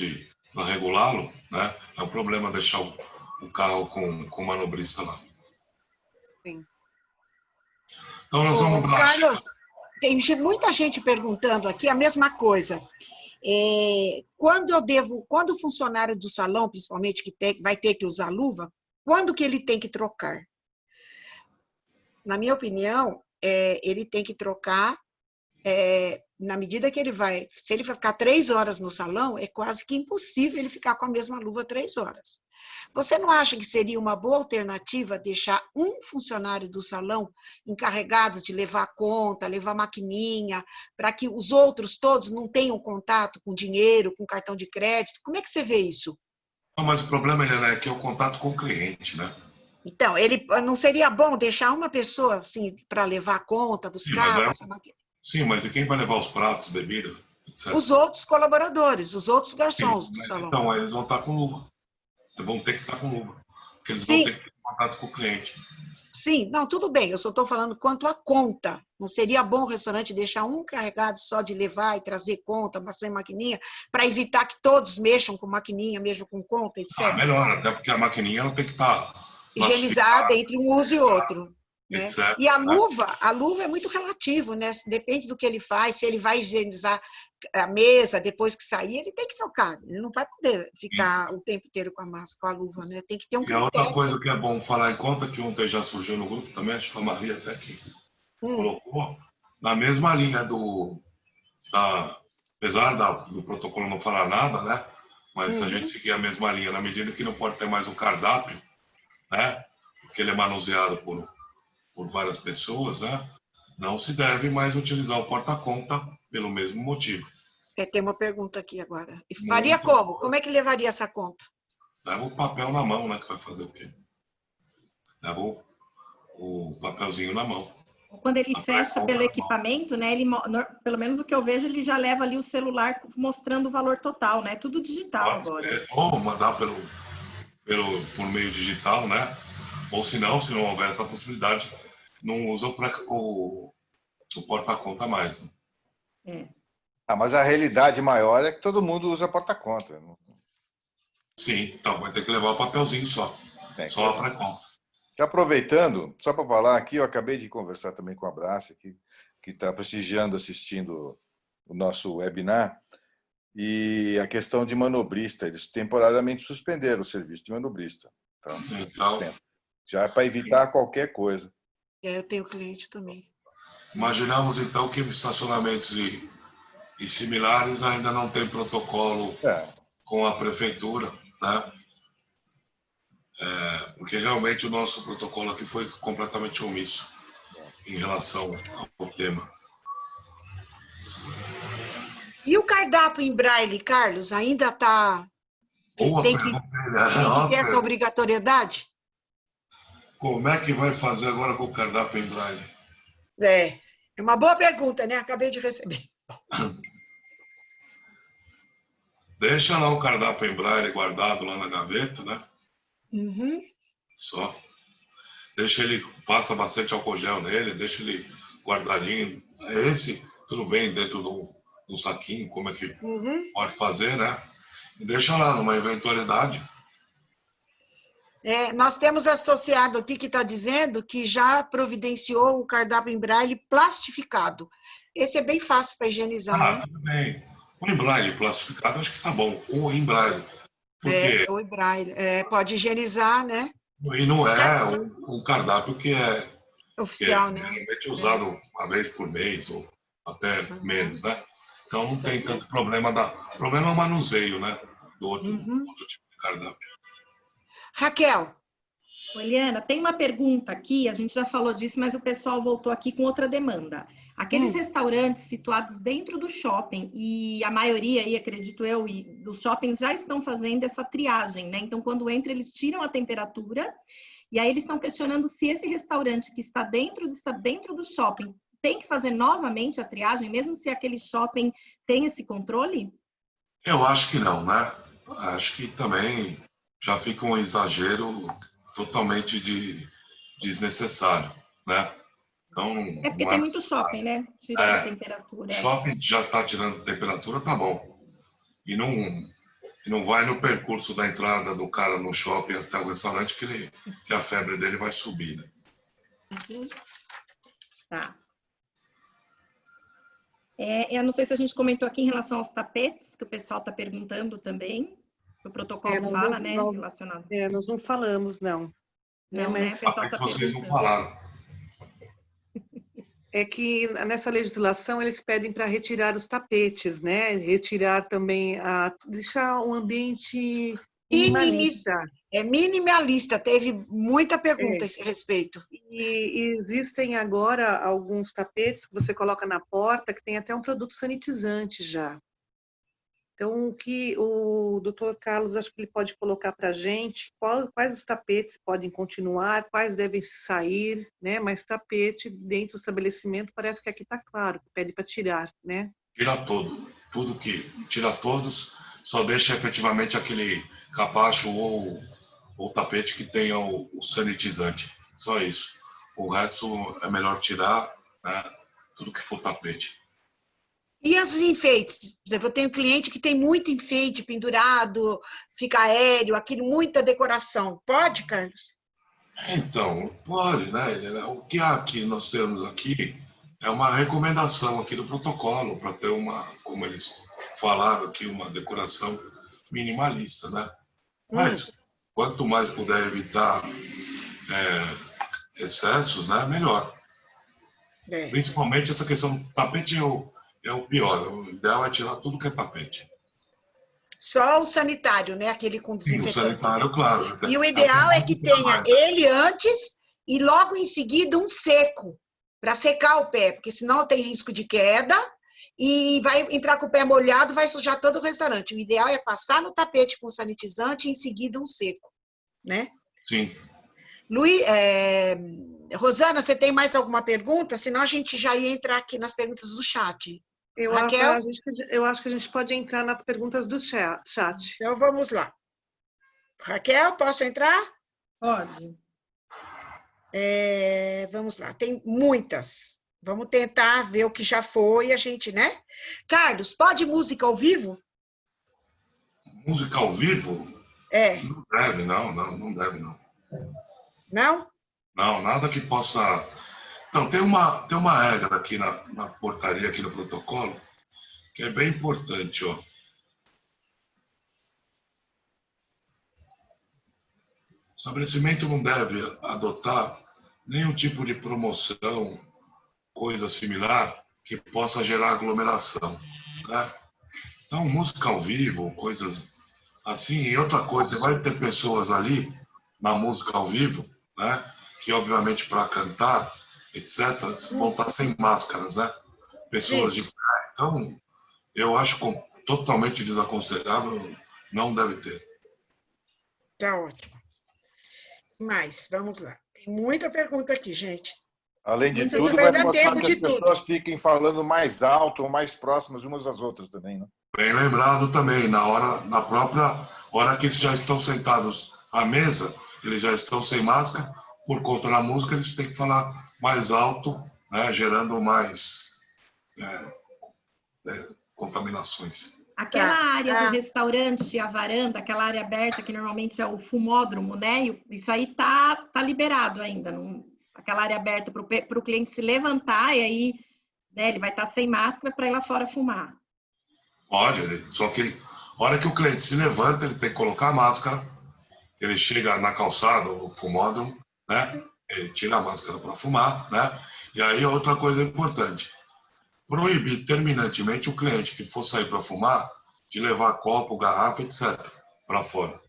para regulá-lo, né? É um problema deixar o carro com o manobrista lá. Sim. Então nós vamos dar... Carlos, tem muita gente perguntando aqui a mesma coisa. Quando o funcionário do salão, principalmente, vai ter que usar luva, quando que ele tem que trocar? Na minha opinião, ele tem que trocar na medida que ele vai... Se ele vai ficar 3 horas no salão, é quase que impossível ele ficar com a mesma luva 3 horas. Você não acha que seria uma boa alternativa deixar um funcionário do salão encarregado de levar conta, levar maquininha, para que os outros todos não tenham contato com dinheiro, com cartão de crédito? Como é que você vê isso? Não, mas o problema, Helena, é que é o contato com o cliente, né? Então, não seria bom deixar uma pessoa assim, para levar conta, buscar, passar maquininha? Sim, mas e quem vai levar os pratos, bebida, etc? Os outros colaboradores, os outros garçons do salão. Então, eles vão estar com luva. Vão ter que estar com luva. Porque eles Sim. vão ter que ter contato com o cliente. Sim, não, tudo bem. Eu só estou falando quanto à conta. Não seria bom o restaurante deixar um encarregado só de levar e trazer conta, passar em maquininha, para evitar que todos mexam com maquininha, mexam com conta, etc. Melhor, até porque a maquininha ela tem que estar higienizada entre um uso e outro. Né? Etc, e a luva é muito relativo, né? Depende do que ele faz, se ele vai higienizar a mesa depois que sair, ele tem que trocar, ele não vai poder ficar o tempo inteiro com a máscara, com a luva, né? Tem que ter um critério. E a outra coisa que é bom falar em conta, que ontem já surgiu no grupo também, acho que a Maria até que colocou, na mesma linha apesar do protocolo não falar nada, né? Mas se a gente seguir a mesma linha, na medida que não pode ter mais um cardápio, né? Porque ele é manuseado por várias pessoas, né? Não se deve mais utilizar o porta-conta pelo mesmo motivo. Tem uma pergunta aqui agora. E faria como? Como é que levaria essa conta? Leva o papel na mão, né? Que vai fazer o quê? Leva o papelzinho na mão. Quando ele fecha pelo equipamento, né? Pelo menos o que eu vejo, ele já leva ali o celular mostrando o valor total, né? Tudo digital agora. Ou mandar por meio digital, né? Ou se não houver essa possibilidade, não usa o porta-conta mais. Né? Mas a realidade maior é que todo mundo usa porta-conta. Sim, então vai ter que levar o papelzinho só. Só a pré-conta. Aproveitando, só para falar aqui, eu acabei de conversar também com a Brácia, que está prestigiando, assistindo o nosso webinar, e a questão de manobrista. Eles temporariamente suspenderam o serviço de manobrista. Então já é para evitar qualquer coisa. Eu tenho cliente também. Imaginamos, então, que estacionamentos e similares ainda não tem protocolo com a prefeitura, né? Porque realmente o nosso protocolo aqui foi completamente omisso em relação ao tema. E o cardápio em braille, Carlos, ainda está... Tem que ter essa obrigatoriedade? Como é que vai fazer agora com o cardápio em braille? É uma boa pergunta, né? Acabei de receber. Deixa lá o cardápio em braille guardado lá na gaveta, né? Só. Deixa ele, passa bastante álcool gel nele, deixa ele guardadinho. Esse, tudo bem, dentro do saquinho, como é que pode fazer, né? E deixa lá, numa eventualidade. Nós temos associado aqui que está dizendo que já providenciou o cardápio em braille plastificado. Esse é bem fácil para higienizar, né? Tudo bem. O em braille plastificado, acho que tá bom. O em braille. Porque... o em braille. Pode higienizar, né? E não é um cardápio que é... oficial, né? Geralmente usado uma vez por mês, ou até menos, né? Então não tem tanto problema. O problema é o manuseio, né? Do outro tipo de cardápio. Raquel. Eliana, tem uma pergunta aqui, a gente já falou disso, mas o pessoal voltou aqui com outra demanda. Aqueles restaurantes situados dentro do shopping, e a maioria aí, acredito eu, dos shoppings já estão fazendo essa triagem, né? Então, quando entra, eles tiram a temperatura E aí eles estão questionando se esse restaurante que está dentro do shopping tem que fazer novamente a triagem, mesmo se aquele shopping tem esse controle? Eu acho que não, né? Acho que também já fica um exagero totalmente desnecessário, né? Então, É porque não tem é muito shopping, né? Tirando a temperatura. Shopping já está tirando temperatura, tá bom. E não vai no percurso da entrada do cara no shopping até o restaurante que a febre dele vai subir, né? Tá. Eu não sei se a gente comentou aqui em relação aos tapetes, que o pessoal está perguntando também. O protocolo fala, né? Relacionado. Nós não falamos, não. Não, mas, né? O pessoal está vocês não perguntando. falaram. É que nessa legislação eles pedem para retirar os tapetes, né? Retirar também, deixar o ambiente minimalista. Minimalista, teve muita pergunta a esse respeito. E existem agora alguns tapetes que você coloca na porta que tem até um produto sanitizante já. Então, o que o Dr. Carlos, acho que ele pode colocar para a gente, quais os tapetes podem continuar, quais devem sair, né? Mas tapete dentro do estabelecimento, parece que aqui está claro, pede para tirar, né? Tira tudo que tira todos, só deixa efetivamente aquele capacho ou tapete que tenha o sanitizante, só isso. O resto é melhor tirar, né? Tudo que for tapete. E os enfeites? Por exemplo, eu tenho cliente que tem muito enfeite pendurado, fica aéreo, aquilo, muita decoração. Pode, Carlos? Então, pode, né? O que nós temos aqui é uma recomendação aqui do protocolo para ter como eles falaram aqui, uma decoração minimalista, né? Mas quanto mais puder evitar excessos, né? Melhor. Principalmente essa questão do tapete é o pior. O ideal é tirar tudo que é tapete. Só o sanitário, né? Aquele com desinfetante. Sim, o sanitário, claro. E o ideal é que tenha ele antes e logo em seguida um seco, para secar o pé, porque senão tem risco de queda e vai entrar com o pé molhado, vai sujar todo o restaurante. O ideal é passar no tapete com sanitizante e em seguida um seco, né? Sim. Rosana, você tem mais alguma pergunta? Senão a gente já ia entrar aqui nas perguntas do chat. Raquel? Eu acho que a gente pode entrar nas perguntas do chat. Então, vamos lá. Raquel, posso entrar? Pode. Vamos lá, tem muitas. Vamos tentar ver o que já foi, a gente, né? Carlos, pode música ao vivo? Música ao vivo? Não deve, não deve, não. Não? Não, nada que possa... Então, tem uma regra aqui na portaria, aqui no protocolo, que é bem importante, ó. O estabelecimento não deve adotar nenhum tipo de promoção, coisa similar, que possa gerar aglomeração, né? Então, música ao vivo, coisas assim. E outra coisa, vai ter pessoas ali, na música ao vivo, né? Que, obviamente, para cantar, etc., vão estar sem máscaras, né? Pessoas de pé. Então, eu acho totalmente desaconselhável, não deve ter. Tá ótimo. Mas, vamos lá. Tem muita pergunta aqui, gente. Além de Muita tudo, vai vai dar mostrar tempo que de as pessoas fiquem falando mais alto ou mais próximas umas às outras também, né? Bem lembrado também, na própria hora que eles já estão sentados à mesa, eles já estão sem máscara, por conta da música, eles têm que falar mais alto, né, gerando mais contaminações. Aquela área do restaurante, a varanda, aquela área aberta, que normalmente é o fumódromo, né? Isso aí tá liberado ainda. Aquela área aberta para o cliente se levantar e aí, né, ele vai estar sem máscara para ir lá fora fumar. Pode, só que a hora que o cliente se levanta, ele tem que colocar a máscara, ele chega na calçada, o fumódromo, né? Ele tira a máscara para fumar, né? E aí outra coisa importante, proibir terminantemente o cliente que for sair para fumar de levar copo, garrafa, etc. para fora.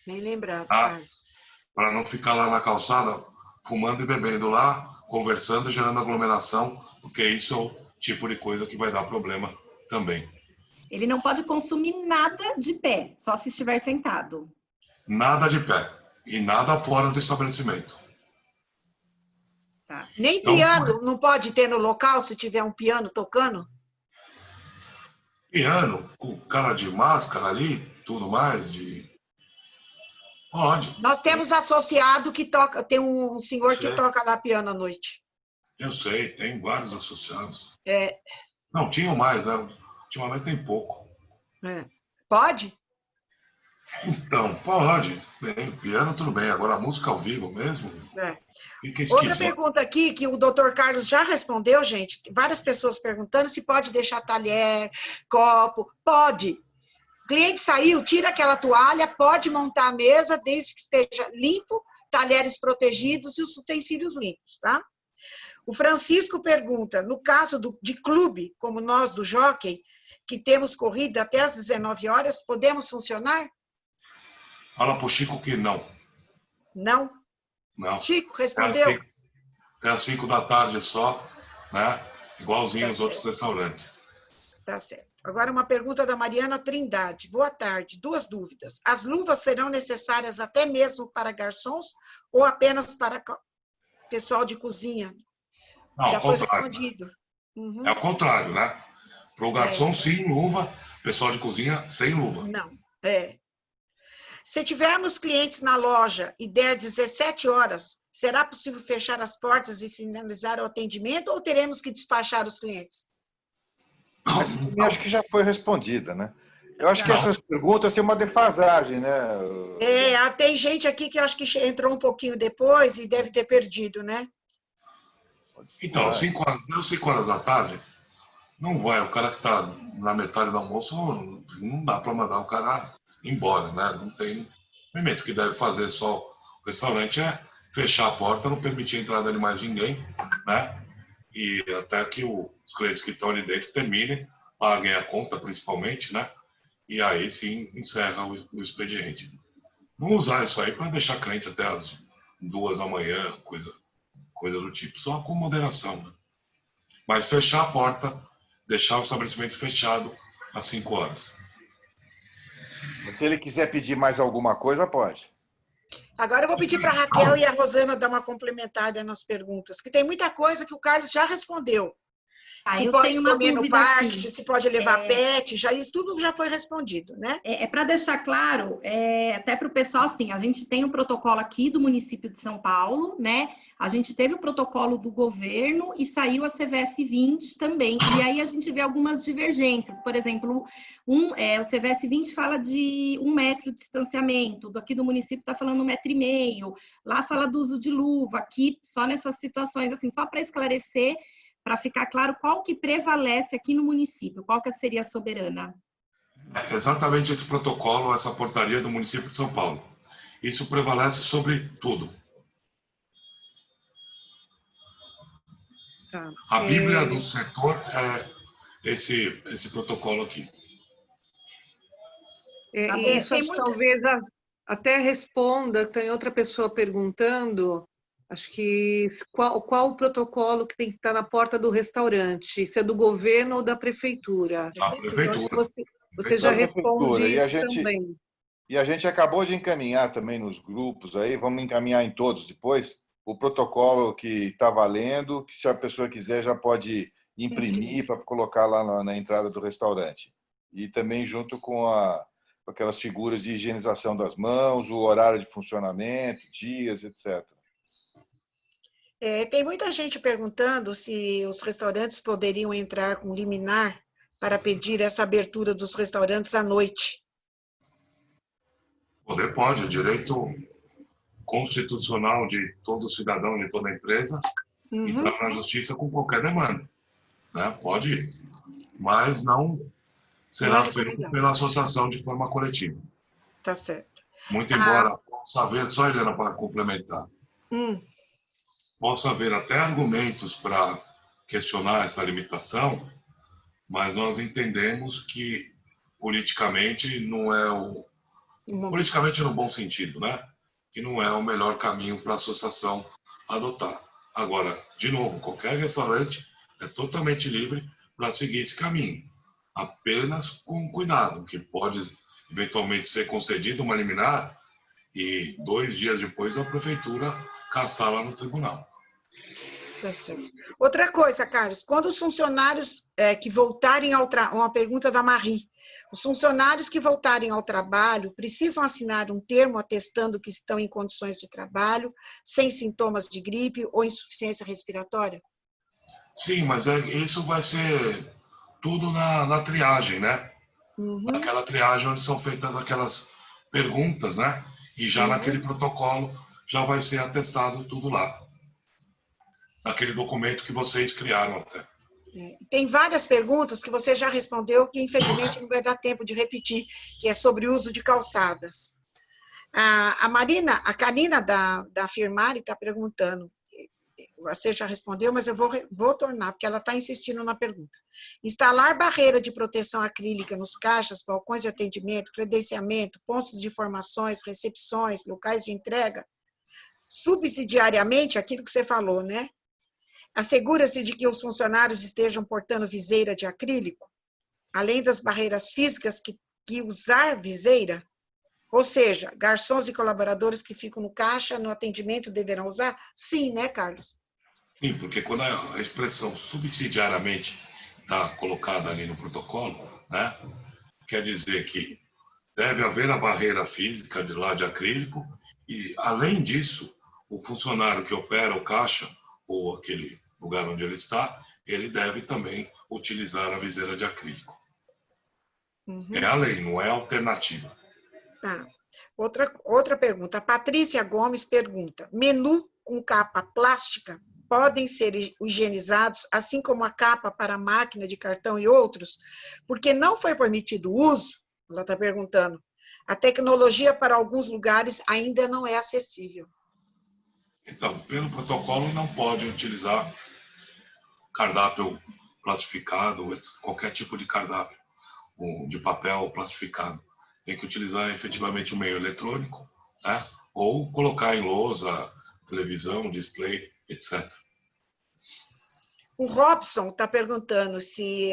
Bem lembrado, tá? Carlos. Para não ficar lá na calçada fumando e bebendo lá, conversando, gerando aglomeração, porque isso é o tipo de coisa que vai dar problema também. Ele não pode consumir nada de pé, só se estiver sentado. Nada de pé. e nada fora do estabelecimento. Tá. Nem Então, piano não pode ter no local se tiver um piano tocando? piano, com cara de máscara ali, tudo mais, pode. Nós temos associado que toca, tem um senhor que Sei. toca lá piano à noite. Eu sei, tem vários associados. É, Não, tinham mais, né? Ultimamente tem pouco. pode? Então, pode. Bem, piano tudo bem. Agora a música ao vivo mesmo, fica Outra esquisito. pergunta aqui, que o doutor Carlos já respondeu, gente. Várias pessoas perguntando se pode deixar talher, copo. Pode. O cliente saiu, tira aquela toalha, pode montar a mesa, desde que esteja limpo, talheres protegidos e os utensílios limpos, tá? O Francisco pergunta, no caso de clube, como nós do Jockey, que temos corrida até às 19 horas, podemos funcionar? Fala pro Chico que não. Não? Não. Chico, respondeu? Até às 5 da tarde só, né? Igualzinho Tá os outros restaurantes. Tá certo. Agora uma pergunta da Mariana Trindade. Boa tarde. 2 dúvidas. As luvas serão necessárias até mesmo para garçons ou apenas para pessoal de cozinha? Não, já ao foi contrário. respondido. Uhum. É o contrário, né? Para o garçom, sim, luva. Pessoal de cozinha, sem luva. Não, Se tivermos clientes na loja e der 17 horas, será possível fechar as portas e finalizar o atendimento ou teremos que despachar os clientes? Eu acho que já foi respondida, né? Eu acho que essas perguntas têm uma defasagem, né? Tem gente aqui que eu acho que entrou um pouquinho depois e deve ter perdido, né? Então, 5 horas da tarde, não vai. O cara que está na metade do almoço, não dá para mandar o cara embora, né? Não tem movimento. O que deve fazer só o restaurante é fechar a porta, não permitir a entrada de mais ninguém, né? E até que os clientes que estão ali dentro terminem, paguem a conta principalmente, né? E aí sim encerra o expediente. Não usar isso aí para deixar cliente até as 2 da manhã, coisa do tipo. Só com moderação, né? Mas fechar a porta, deixar o estabelecimento fechado às 5 horas. Se ele quiser pedir mais alguma coisa, pode. Agora eu vou pedir para a Raquel e a Rosana dar uma complementada nas perguntas, que tem muita coisa que o Carlos já respondeu. Se pode comer no parque, aqui. Se pode levar pet, isso tudo já foi respondido, né? Para deixar claro, até para o pessoal, assim, a gente tem um protocolo aqui do município de São Paulo, né? A gente teve o protocolo do governo e saiu a CVS 20 também. E aí a gente vê algumas divergências. Por exemplo, o CVS 20 fala de 1 metro de distanciamento, aqui do município está falando 1,5 metro, lá fala do uso de luva, aqui só nessas situações, assim, só para esclarecer, para ficar claro qual que prevalece aqui no município, qual que seria a soberana. É exatamente esse protocolo, essa portaria do município de São Paulo. Isso prevalece sobre tudo. Tá. A Bíblia do setor é esse protocolo aqui. Isso talvez até responda, tem outra pessoa perguntando, acho que qual o protocolo que tem que estar na porta do restaurante, se é do governo ou da prefeitura. Da prefeitura. Você já responde isso também. E a gente acabou de encaminhar também nos grupos aí, vamos encaminhar em todos depois, o protocolo que está valendo, que se a pessoa quiser já pode imprimir para colocar lá na entrada do restaurante. E também junto com aquelas figuras de higienização das mãos, o horário de funcionamento, dias, etc. Tem muita gente perguntando se os restaurantes poderiam entrar com liminar para pedir essa abertura dos restaurantes à noite. Poder pode, o direito constitucional de todo cidadão, de toda empresa, entrar na justiça com qualquer demanda. Né? Pode, mas não será feito pela associação de forma coletiva. Tá certo. Muito embora possa haver, só Helena para complementar, possa haver até argumentos para questionar essa limitação, mas nós entendemos que politicamente não é politicamente no bom sentido, né? Que não é o melhor caminho para a associação adotar. Agora, de novo, qualquer restaurante é totalmente livre para seguir esse caminho, apenas com cuidado, que pode eventualmente ser concedido uma liminar e 2 dias depois a prefeitura caçá-la no tribunal. Tá certo. Outra coisa, Carlos, quando os funcionários que voltarem ao trabalho, uma pergunta da Marie, os funcionários que voltarem ao trabalho precisam assinar um termo atestando que estão em condições de trabalho, sem sintomas de gripe ou insuficiência respiratória? Sim, mas isso vai ser tudo na triagem, né? Uhum. Naquela triagem onde são feitas aquelas perguntas, né? E já naquele protocolo já vai ser atestado tudo lá. Naquele documento que vocês criaram até. Tem várias perguntas que você já respondeu, que infelizmente não vai dar tempo de repetir, que é sobre o uso de calçadas. A Karina da Firmari está perguntando, você já respondeu, mas eu vou tornar, porque ela está insistindo na pergunta. Instalar barreira de proteção acrílica nos caixas, balcões de atendimento, credenciamento, pontos de informações, recepções, locais de entrega, subsidiariamente, aquilo que você falou, né? Assegura-se de que os funcionários estejam portando viseira de acrílico, além das barreiras físicas que usar viseira, ou seja, garçons e colaboradores que ficam no caixa, no atendimento, deverão usar? Sim, né, Carlos? Sim, porque quando a expressão subsidiariamente está colocada ali no protocolo, né, quer dizer que deve haver a barreira física de acrílico e, além disso, o funcionário que opera o caixa ou aquele lugar onde ele está, ele deve também utilizar a viseira de acrílico. Uhum. É a lei, não é alternativa. Tá. Outra pergunta. A Patrícia Gomes pergunta, menu com capa plástica podem ser higienizados, assim como a capa para máquina de cartão e outros? Porque não foi permitido o uso, ela está perguntando. A tecnologia para alguns lugares ainda não é acessível. Então, pelo protocolo, não pode utilizar cardápio plastificado, qualquer tipo de cardápio de papel plastificado. Tem que utilizar efetivamente o meio eletrônico, né? Ou colocar em lousa, televisão, display, etc. O Robson está perguntando se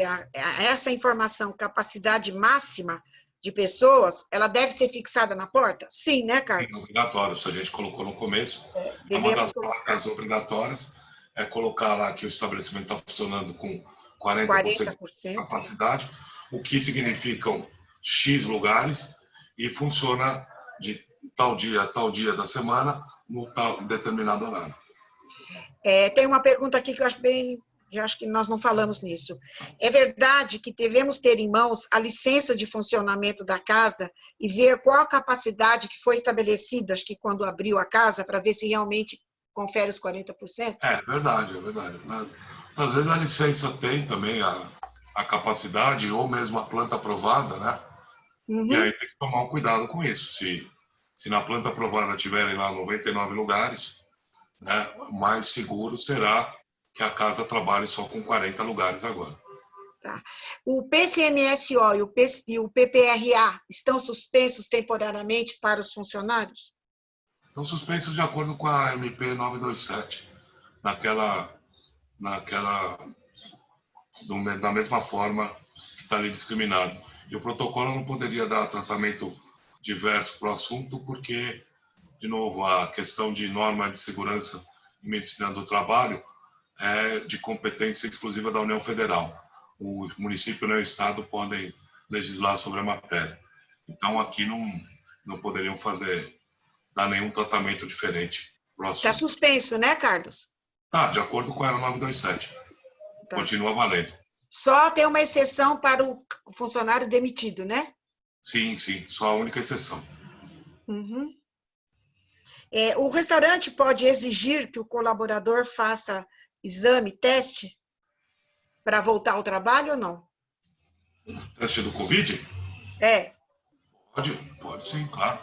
essa informação, capacidade máxima de pessoas, ela deve ser fixada na porta? Sim, né, Carlos? É obrigatório, isso a gente colocou no começo. Devemos Uma das colocar. placas obrigatórias é colocar lá que o estabelecimento está funcionando com 40% de capacidade, o que significam X lugares, e funciona de tal dia a tal dia da semana, no tal determinado horário. Tem uma pergunta aqui que eu acho que nós não falamos nisso. É verdade que devemos ter em mãos a licença de funcionamento da casa e ver qual a capacidade que foi estabelecida, acho que quando abriu a casa, para ver se realmente confere os 40%? É verdade, é verdade. Às vezes a licença tem também a capacidade, ou mesmo a planta aprovada, né? Uhum. E aí tem que tomar um cuidado com isso. Se na planta aprovada tiverem lá 99 lugares, né, mais seguro será que a casa trabalhe só com 40 lugares agora. Tá. O PCMSO e o PPRA estão suspensos temporariamente para os funcionários? Estão suspensos de acordo com a MP 927, da mesma forma que está ali discriminado. E o protocolo não poderia dar tratamento diverso para o assunto, porque, de novo, a questão de norma de segurança e medicina do trabalho é de competência exclusiva da União Federal. O município e o Estado podem legislar sobre a matéria. Então, aqui não poderiam dar nenhum tratamento diferente. Está suspenso, né, Carlos? De acordo com a 927. Tá. Continua valendo. Só tem uma exceção para o funcionário demitido, né? Sim, só a única exceção. Uhum. O restaurante pode exigir que o colaborador faça exame, teste, para voltar ao trabalho ou não? Teste do Covid? Pode sim, claro.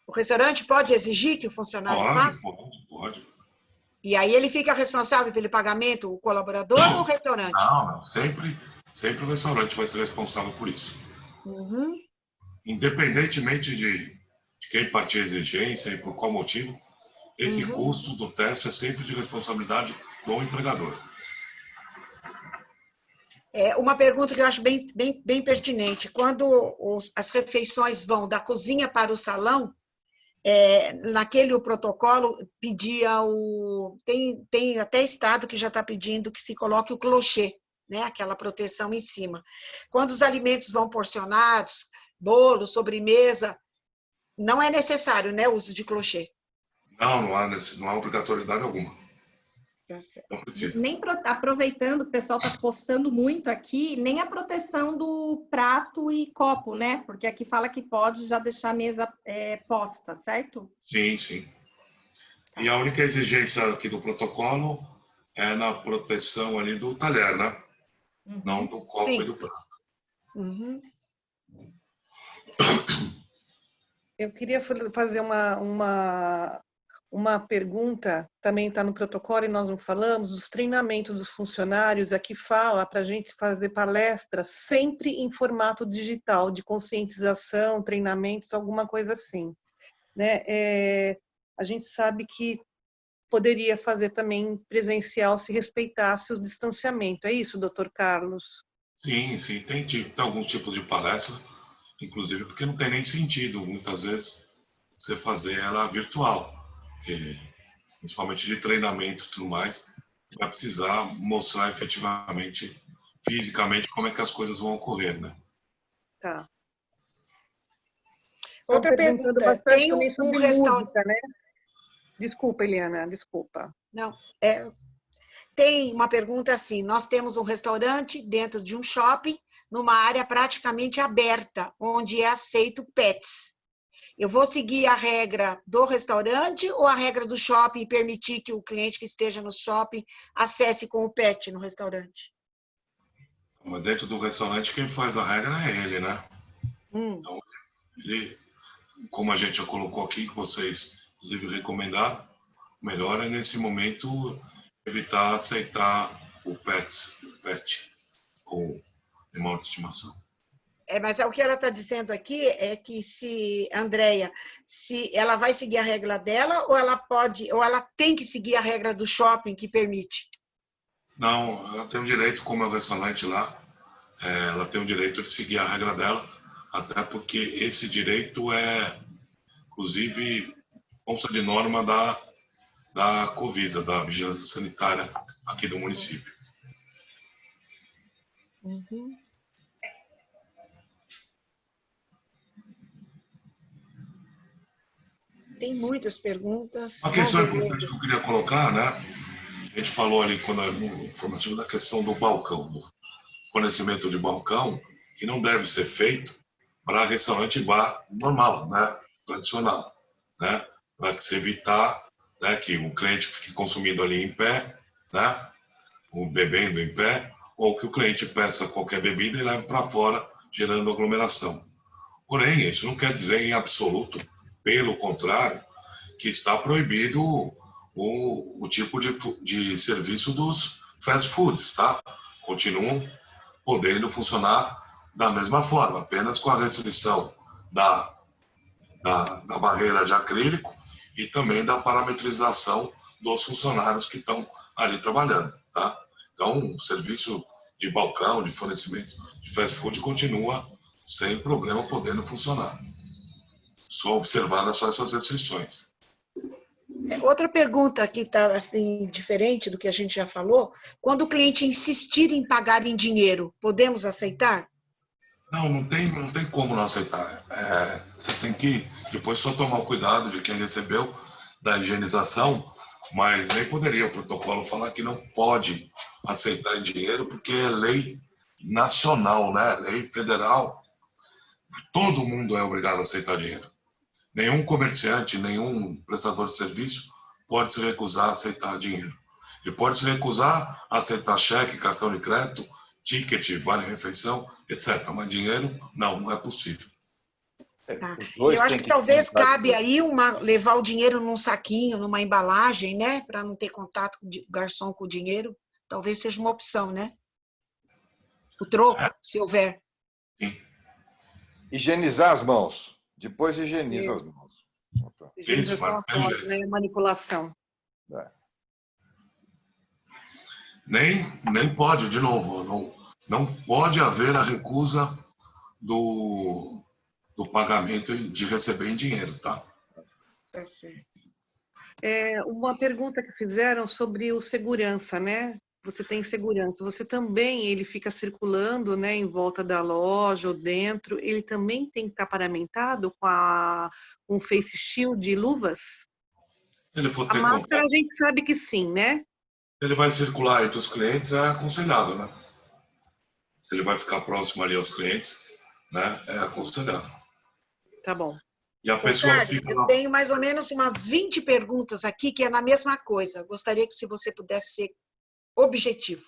O restaurante pode exigir que o funcionário faça? Pode. E aí ele fica responsável pelo pagamento, o colaborador ou o restaurante? Não. Sempre o restaurante vai ser responsável por isso. Uhum. Independentemente de quem partir a exigência e por qual motivo, esse custo do teste é sempre de responsabilidade do empregador. Uma pergunta que eu acho bem pertinente. Quando as refeições vão da cozinha para o salão, naquele o protocolo pedia tem até estado que já está pedindo que se coloque o clochê, né? Aquela proteção em cima. Quando os alimentos vão porcionados, bolo, sobremesa, não é necessário, né, o uso de clochê. Não há obrigatoriedade alguma. Não precisa. Nem aproveitando, o pessoal está postando muito aqui, nem a proteção do prato e copo, né? Porque aqui fala que pode já deixar a mesa posta, certo? Sim, sim. E a única exigência aqui do protocolo é na proteção ali do talher, né? Uhum. Não do copo Sim. e do prato. Uhum. Eu queria fazer uma pergunta, também está no protocolo e nós não falamos, dos treinamentos dos funcionários. Aqui fala para a gente fazer palestras sempre em formato digital, de conscientização, treinamentos, alguma coisa assim, né? A gente sabe que poderia fazer também presencial se respeitasse o distanciamento. É isso, doutor Carlos? Sim, sim. Tem alguns tipos de palestra, inclusive porque não tem nem sentido, muitas vezes, você fazer ela virtual. Porque, principalmente de treinamento e tudo mais, vai precisar mostrar efetivamente, fisicamente, como é que as coisas vão ocorrer, né? Tá. Outra pergunta, bastante tem também um sobre restaurante... música, né? Desculpa, Eliana, desculpa. Não, tem uma pergunta assim, nós temos um restaurante dentro de um shopping, numa área praticamente aberta, onde é aceito pets. Eu vou seguir a regra do restaurante ou a regra do shopping e permitir que o cliente que esteja no shopping acesse com o pet no restaurante? Mas dentro do restaurante, quem faz a regra é ele, né? Então, ele, como a gente já colocou aqui, que vocês, inclusive, recomendaram, melhor é, nesse momento, evitar aceitar o pet, ou animal de estimação. Mas o que ela está dizendo aqui é que se ela vai seguir a regra dela ou ela tem que seguir a regra do shopping que permite? Não, ela tem o direito, como é o restaurante lá, ela tem o direito de seguir a regra dela, até porque esse direito é, inclusive, consta de norma da Covisa, da Vigilância Sanitária aqui do município. Uhum. Tem muitas perguntas. Uma questão importante que eu queria colocar, né? A gente falou ali no informativo da questão do balcão, do fornecimento de balcão, que não deve ser feito para restaurante e bar normal, né? Tradicional, né? Para se evitar, né, que o cliente fique consumindo ali em pé, né? Ou bebendo em pé, ou que o cliente peça qualquer bebida e leve para fora, gerando aglomeração. Porém, isso não quer dizer em absoluto, pelo contrário, que está proibido o tipo de serviço dos fast foods, tá? Continuam podendo funcionar da mesma forma, apenas com a restrição da barreira de acrílico e também da parametrização dos funcionários que estão ali trabalhando, tá? Então, o serviço de balcão, de fornecimento de fast food continua sem problema podendo funcionar. Só observar só essas restrições. Outra pergunta que está assim, diferente do que a gente já falou, quando o cliente insistir em pagar em dinheiro, podemos aceitar? Não tem como não aceitar. Você tem que depois só tomar o cuidado de quem recebeu da higienização, mas nem poderia o protocolo falar que não pode aceitar em dinheiro, porque é lei nacional, né? Lei federal. Todo mundo é obrigado a aceitar dinheiro. Nenhum comerciante, nenhum prestador de serviço pode se recusar a aceitar dinheiro. Ele pode se recusar a aceitar cheque, cartão de crédito, ticket, vale-refeição, etc. Mas dinheiro, não é possível. Tá. Eu acho que talvez cabe aí levar o dinheiro num saquinho, numa embalagem, né? Para não ter contato com o garçom com o dinheiro. Talvez seja uma opção, né? O troco, se houver. Sim. Higienizar as mãos. Depois higieniza as mãos. Isso, mas né? Manipulação. Nem pode, de novo, não pode haver a recusa do pagamento de receber em dinheiro, tá? Tá certo. Uma pergunta que fizeram sobre o segurança, né? Você tem segurança. Você também, ele fica circulando, né, em volta da loja ou dentro. Ele também tem que estar paramentado com face shield e luvas? Se ele for A ter máscara contato, a gente sabe que sim, né? se ele vai circular entre os clientes, é aconselhável, né? Se ele vai ficar próximo ali aos clientes, né? É aconselhável. Tá bom. E a Ô, pessoa que Carlos, fica eu lá. tenho mais ou menos umas 20 perguntas aqui que é na mesma coisa. Gostaria que se você pudesse ser objetivo.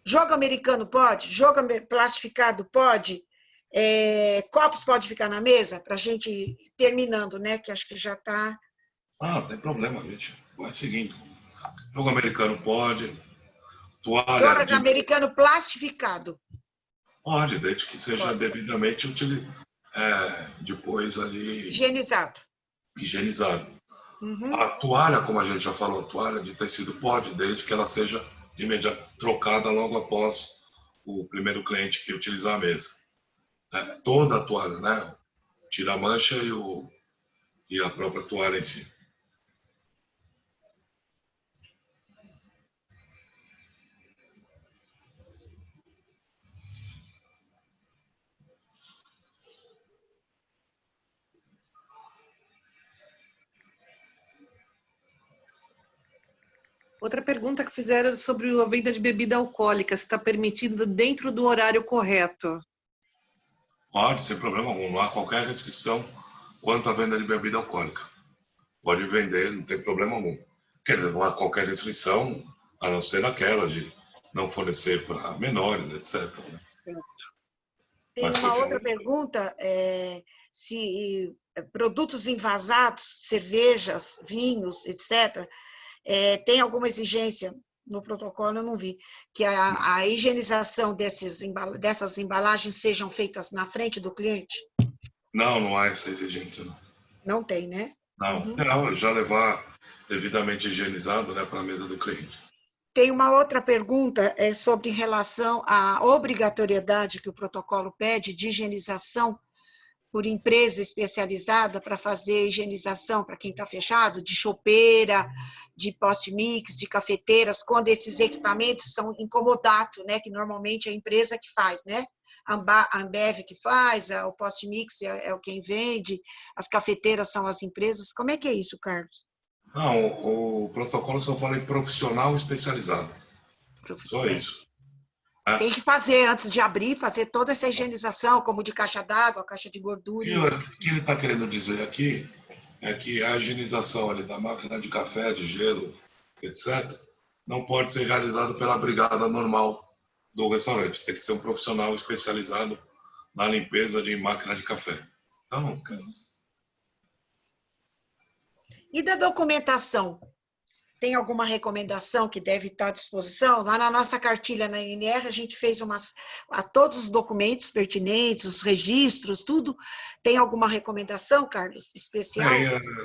Jogo americano pode? Jogo plastificado pode? Copos pode ficar na mesa? Para a gente ir terminando, né? Que acho que já está... Ah, não tem problema, gente. Vai seguindo. Jogo americano pode. Toalha Jogo de. americano plastificado. Pode, desde que seja Pode. devidamente depois ali Higienizado. higienizado. Uhum. A toalha, como a gente já falou, a toalha de tecido pode, desde que ela seja trocada logo após o primeiro cliente que utilizar a mesa. Toda a toalha, né? Tira a mancha e a própria toalha em si. Outra pergunta que fizeram sobre a venda de bebida alcoólica, se está permitido dentro do horário correto. Pode, sem problema algum. Não há qualquer restrição quanto à venda de bebida alcoólica. Pode vender, não tem problema algum. Quer dizer, não há qualquer restrição, a não ser aquela de não fornecer para menores, etc. Tem Mas uma outra continua. pergunta, se produtos envasados, cervejas, vinhos, etc., tem alguma exigência no protocolo, eu não vi, que a higienização dessas embalagens sejam feitas na frente do cliente? Não há essa exigência, não. Não tem, né? Não, Uhum. não, já levar devidamente higienizado, né, para a mesa do cliente. Tem uma outra pergunta sobre relação à obrigatoriedade que o protocolo pede de higienização por empresa especializada para fazer higienização para quem está fechado, de chopeira, de post-mix, de cafeteiras, quando esses equipamentos são em comodato, né, que normalmente é a empresa que faz, né? A Ambev que faz, o post-mix é quem vende, as cafeteiras são as empresas. Como é que é isso, Carlos? Não, o protocolo só fala em profissional especializado. Só isso. Tem que fazer, antes de abrir, fazer toda essa higienização, como de caixa d'água, caixa de gordura. O que ele está querendo dizer aqui é que a higienização ali da máquina de café, de gelo, etc., não pode ser realizada pela brigada normal do restaurante. Tem que ser um profissional especializado na limpeza de máquina de café. Então, E da documentação? Tem alguma recomendação que deve estar à disposição? Lá na nossa cartilha na INR, a gente fez a todos os documentos pertinentes, os registros, tudo. Tem alguma recomendação, Carlos, especial?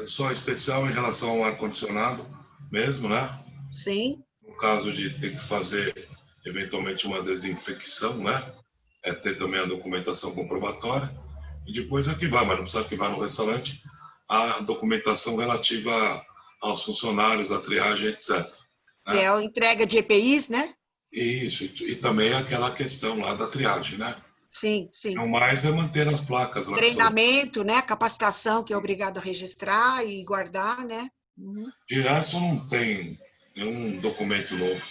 só especial em relação ao ar-condicionado mesmo, né? Sim. No caso de ter que fazer, eventualmente, uma desinfecção, né? Ter também a documentação comprobatória. E depois arquivar, mas não precisa arquivar no restaurante, a documentação relativa aos funcionários, a triagem, etc. Né? É a entrega de EPIs, né? Isso, e também aquela questão lá da triagem, né? Sim, sim. O mais é manter as placas. Treinamento, né? Capacitação, que é obrigado a registrar e guardar, né? Uhum. De resto, não tem nenhum documento novo.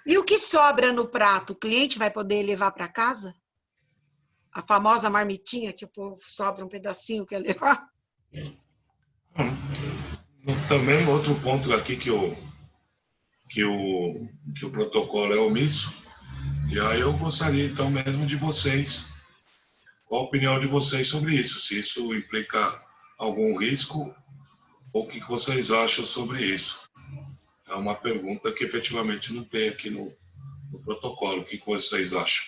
E o que sobra no prato? O cliente vai poder levar para casa? A famosa marmitinha que o povo sobra um pedacinho, quer levar? Também outro ponto aqui que o protocolo é omisso, e aí eu gostaria então mesmo de vocês, qual a opinião de vocês sobre isso, se isso implica algum risco, ou o que vocês acham sobre isso. É uma pergunta que efetivamente não tem aqui no protocolo. O que vocês acham?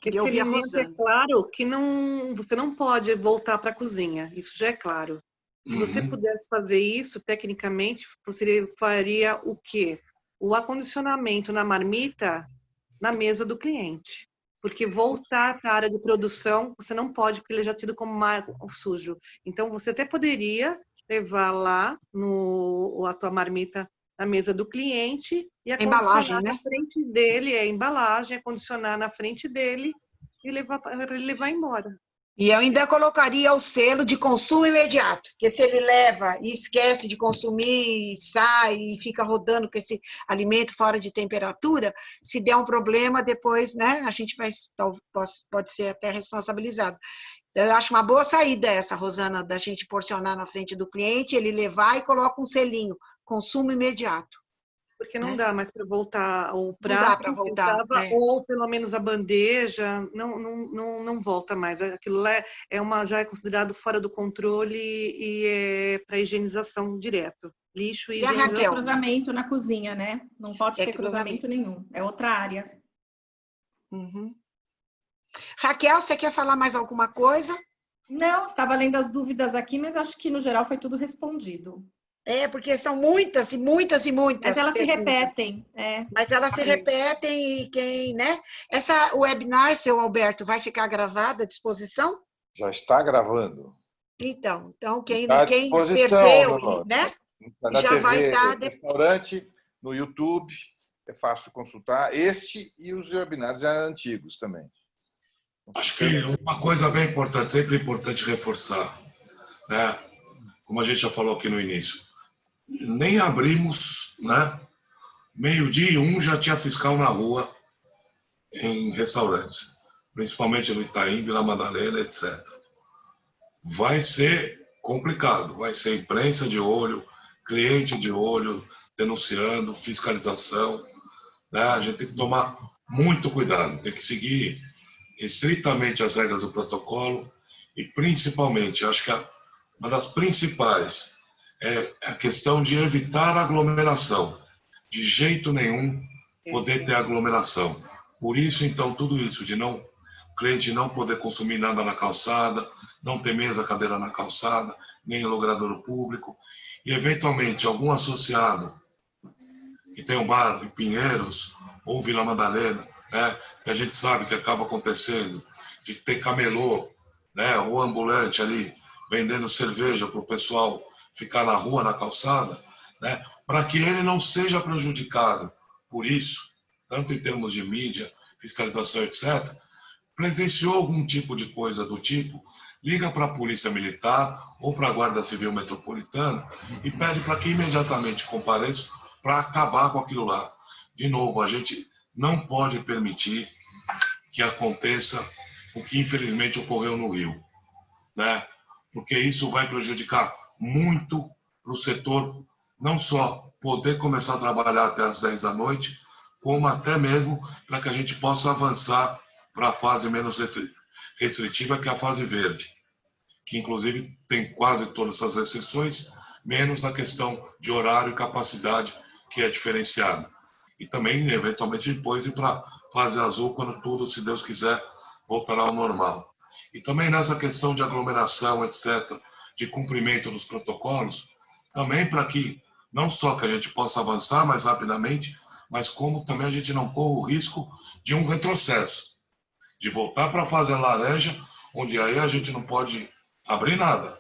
Queria ouvir a Rosana. É claro que você não pode voltar para a cozinha, isso já é claro. Se você pudesse fazer isso, tecnicamente, você faria o quê? O acondicionamento na marmita na mesa do cliente. porque voltar para a área de produção, você não pode, porque ele é já tido como sujo. Então, você até poderia levar lá a tua marmita na mesa do cliente e Embalagem, acondicionar né? na frente dele, a embalagem, acondicionar na frente dele e levar para ele levar embora. E eu ainda colocaria o selo de consumo imediato, porque se ele leva e esquece de consumir, sai e fica rodando com esse alimento fora de temperatura, se der um problema, depois, né, a gente pode ser até responsabilizado. Então, eu acho uma boa saída essa, Rosana, da gente porcionar na frente do cliente, ele levar e coloca um selinho, consumo imediato. Porque não dá mais para voltar o Não dá para prato, voltar. ou pelo menos a bandeja, não volta mais. Aquilo lá já é considerado fora do controle e é para higienização direto. Lixo e E a higienização. Raquel? Cruzamento na cozinha, né? Não pode ter cruzamento nenhum. É outra área. Uhum. Raquel, você quer falar mais alguma coisa? Não, estava lendo as dúvidas aqui, mas acho que no geral foi tudo respondido. Porque são muitas e muitas e muitas. Mas elas perguntas. Se repetem. Mas elas se repetem e quem, né? Essa webinar, seu Alberto, vai ficar gravada à disposição? Já está gravando. Então quem perdeu, né? Na já TV, vai estar no restaurante, no YouTube, é fácil consultar este e os webinários antigos também. Acho que uma coisa bem importante, sempre importante reforçar, né? Como a gente já falou aqui no início, nem abrimos, né? 12:01 já tinha fiscal na rua em restaurantes, principalmente no Itaim, Vila Madalena, etc. Vai ser complicado, vai ser imprensa de olho, cliente de olho, denunciando, fiscalização, né? A gente tem que tomar muito cuidado, tem que seguir estritamente as regras do protocolo e, principalmente, acho que uma das principais é a questão de evitar aglomeração. De jeito nenhum poder ter aglomeração. Por isso, então, tudo isso de o cliente não poder consumir nada na calçada, não ter mesa, cadeira na calçada, nem em logradouro público, e, eventualmente, algum associado que tem um bar em Pinheiros ou Vila Madalena, né, que a gente sabe que acaba acontecendo, de ter camelô, né, ou ambulante ali, vendendo cerveja para o pessoal ficar na rua, na calçada, né, para que ele não seja prejudicado por isso, tanto em termos de mídia, fiscalização, etc., presenciou algum tipo de coisa do tipo, liga para a Polícia Militar ou para a Guarda Civil Metropolitana e pede para que imediatamente compareça para acabar com aquilo lá. De novo, a gente não pode permitir que aconteça o que infelizmente ocorreu no Rio, né? Porque isso vai prejudicar muito para o setor, não só poder começar a trabalhar até as 10 da noite, como até mesmo para que a gente possa avançar para a fase menos restritiva, que é a fase verde, que inclusive tem quase todas essas restrições, menos a questão de horário e capacidade, que é diferenciada. E também, eventualmente, depois ir para a fase azul, quando tudo, se Deus quiser, voltará ao normal. E também nessa questão de aglomeração, etc., de cumprimento dos protocolos, também para que, não só que a gente possa avançar mais rapidamente, mas como também a gente não corra o risco de um retrocesso, de voltar para a fase laranja, onde aí a gente não pode abrir nada,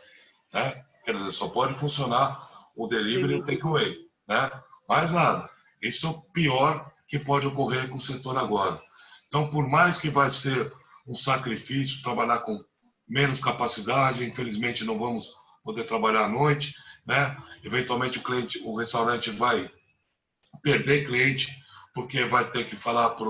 né? Quer dizer, só pode funcionar o delivery e o takeaway, né? Mais nada. Isso é o pior que pode ocorrer com o setor agora. Então, por mais que vai ser um sacrifício trabalhar com menos capacidade, infelizmente não vamos poder trabalhar à noite, né? Eventualmente o restaurante vai perder cliente, porque vai ter que falar para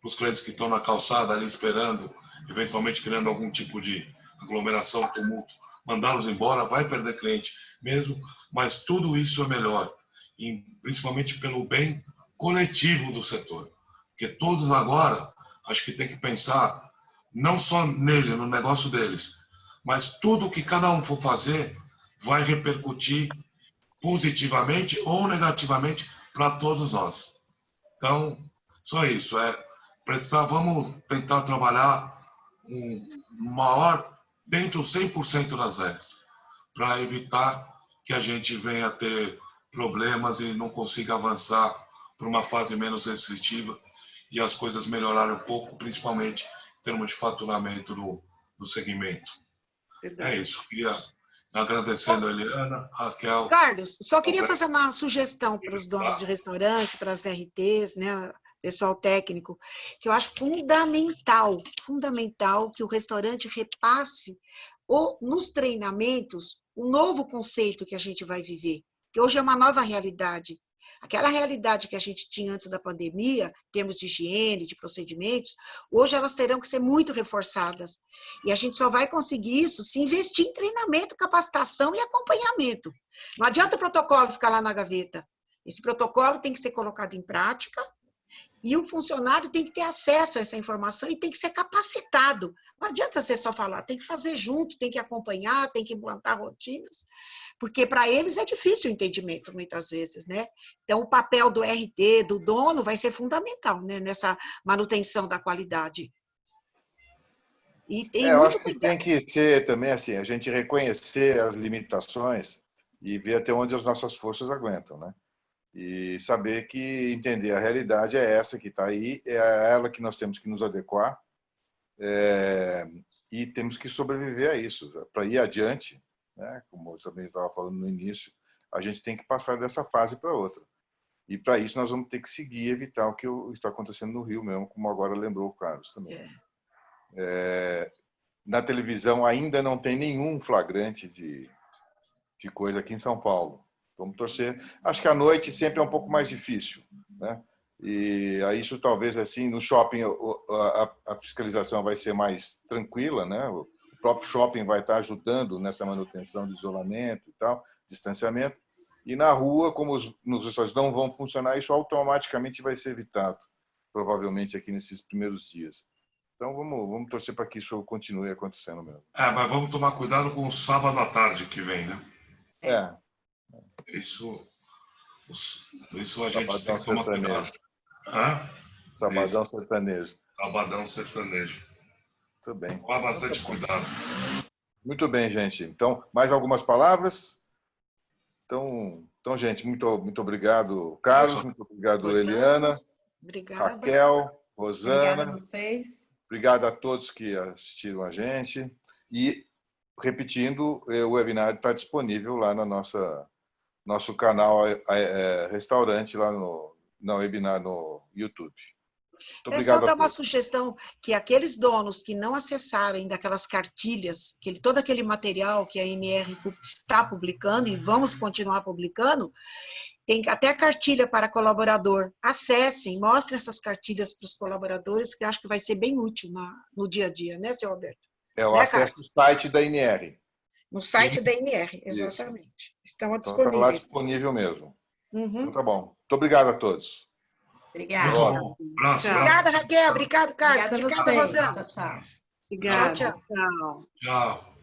os clientes que estão na calçada ali esperando, eventualmente criando algum tipo de aglomeração, tumulto, mandá-los embora, vai perder cliente mesmo, mas tudo isso é melhor, e principalmente pelo bem coletivo do setor, porque todos agora, acho que tem que pensar não só nele, no negócio deles, mas tudo que cada um for fazer vai repercutir positivamente ou negativamente para todos nós. Então, só isso, vamos tentar trabalhar um maior, dentro 100% das regras, para evitar que a gente venha a ter problemas e não consiga avançar para uma fase menos restritiva e as coisas melhorarem um pouco, principalmente termos de faturamento do segmento. Verdade. É isso. Queria agradecendo a Eliana, Raquel. Carlos, só queria fazer uma sugestão para os donos de restaurante, para as RTs, né, pessoal técnico, que eu acho fundamental que o restaurante repasse ou nos treinamentos um novo conceito que a gente vai viver, que hoje é uma nova realidade. Aquela realidade que a gente tinha antes da pandemia, em termos de higiene, de procedimentos, hoje elas terão que ser muito reforçadas. E a gente só vai conseguir isso se investir em treinamento, capacitação e acompanhamento. Não adianta o protocolo ficar lá na gaveta. Esse protocolo tem que ser colocado em prática e o funcionário tem que ter acesso a essa informação e tem que ser capacitado. Não adianta você só falar, tem que fazer junto, tem que acompanhar, tem que implantar rotinas, porque para eles é difícil o entendimento, muitas vezes, né? Então, o papel do RT, do dono, vai ser fundamental, né, nessa manutenção da qualidade. E tem Eu muito acho que cuidado. tem que ser também assim, a gente reconhecer as limitações e ver até onde as nossas forças aguentam, né? E saber que entender a realidade é essa que está aí, é a ela que nós temos que nos adequar, e temos que sobreviver a isso. Para ir adiante, né, como eu também estava falando no início, a gente tem que passar dessa fase para outra. E para isso nós vamos ter que seguir e evitar o que está acontecendo no Rio mesmo, como agora lembrou o Carlos também. Na televisão ainda não tem nenhum flagrante de coisa aqui em São Paulo. Vamos torcer. Acho que à noite sempre é um pouco mais difícil, né? E aí isso talvez assim no shopping a fiscalização vai ser mais tranquila, né? O próprio shopping vai estar ajudando nessa manutenção de isolamento e tal, distanciamento. E na rua, como os restaurantes não vão funcionar, isso automaticamente vai ser evitado, provavelmente aqui nesses primeiros dias. Então vamos torcer para que isso continue acontecendo mesmo. Mas vamos tomar cuidado com o sábado à tarde que vem, né? Isso a gente tem que tomar cuidado. Sabadão sertanejo. Sabadão sertanejo. Muito bem. Tomar bastante cuidado. Muito bem, gente. Então, mais algumas palavras? Então gente, muito obrigado, Carlos, muito obrigado, Rosana, Eliana, obrigada. Raquel, Rosana. Obrigada a vocês. Obrigado a todos que assistiram a gente. E, repetindo, o webinar está disponível lá no nosso canal Restaurante, lá no webinar no YouTube. Muito obrigado. Só dar uma sugestão, que aqueles donos que não acessarem daquelas cartilhas, todo aquele material que a MR está publicando, e vamos continuar publicando, tem até a cartilha para colaborador. Acessem, mostrem essas cartilhas para os colaboradores, que eu acho que vai ser bem útil no dia a dia, né, seu Alberto? O acesso ao site da INR. No site da INR, exatamente. Isso. Estão disponíveis. Está lá disponível mesmo. Uhum. Então tá bom. Muito obrigado a todos. Obrigada. Obrigada, Raquel. Obrigado, Carlos. Obrigada, Rosana. Tchau, tchau. Obrigada. Tchau. Tchau.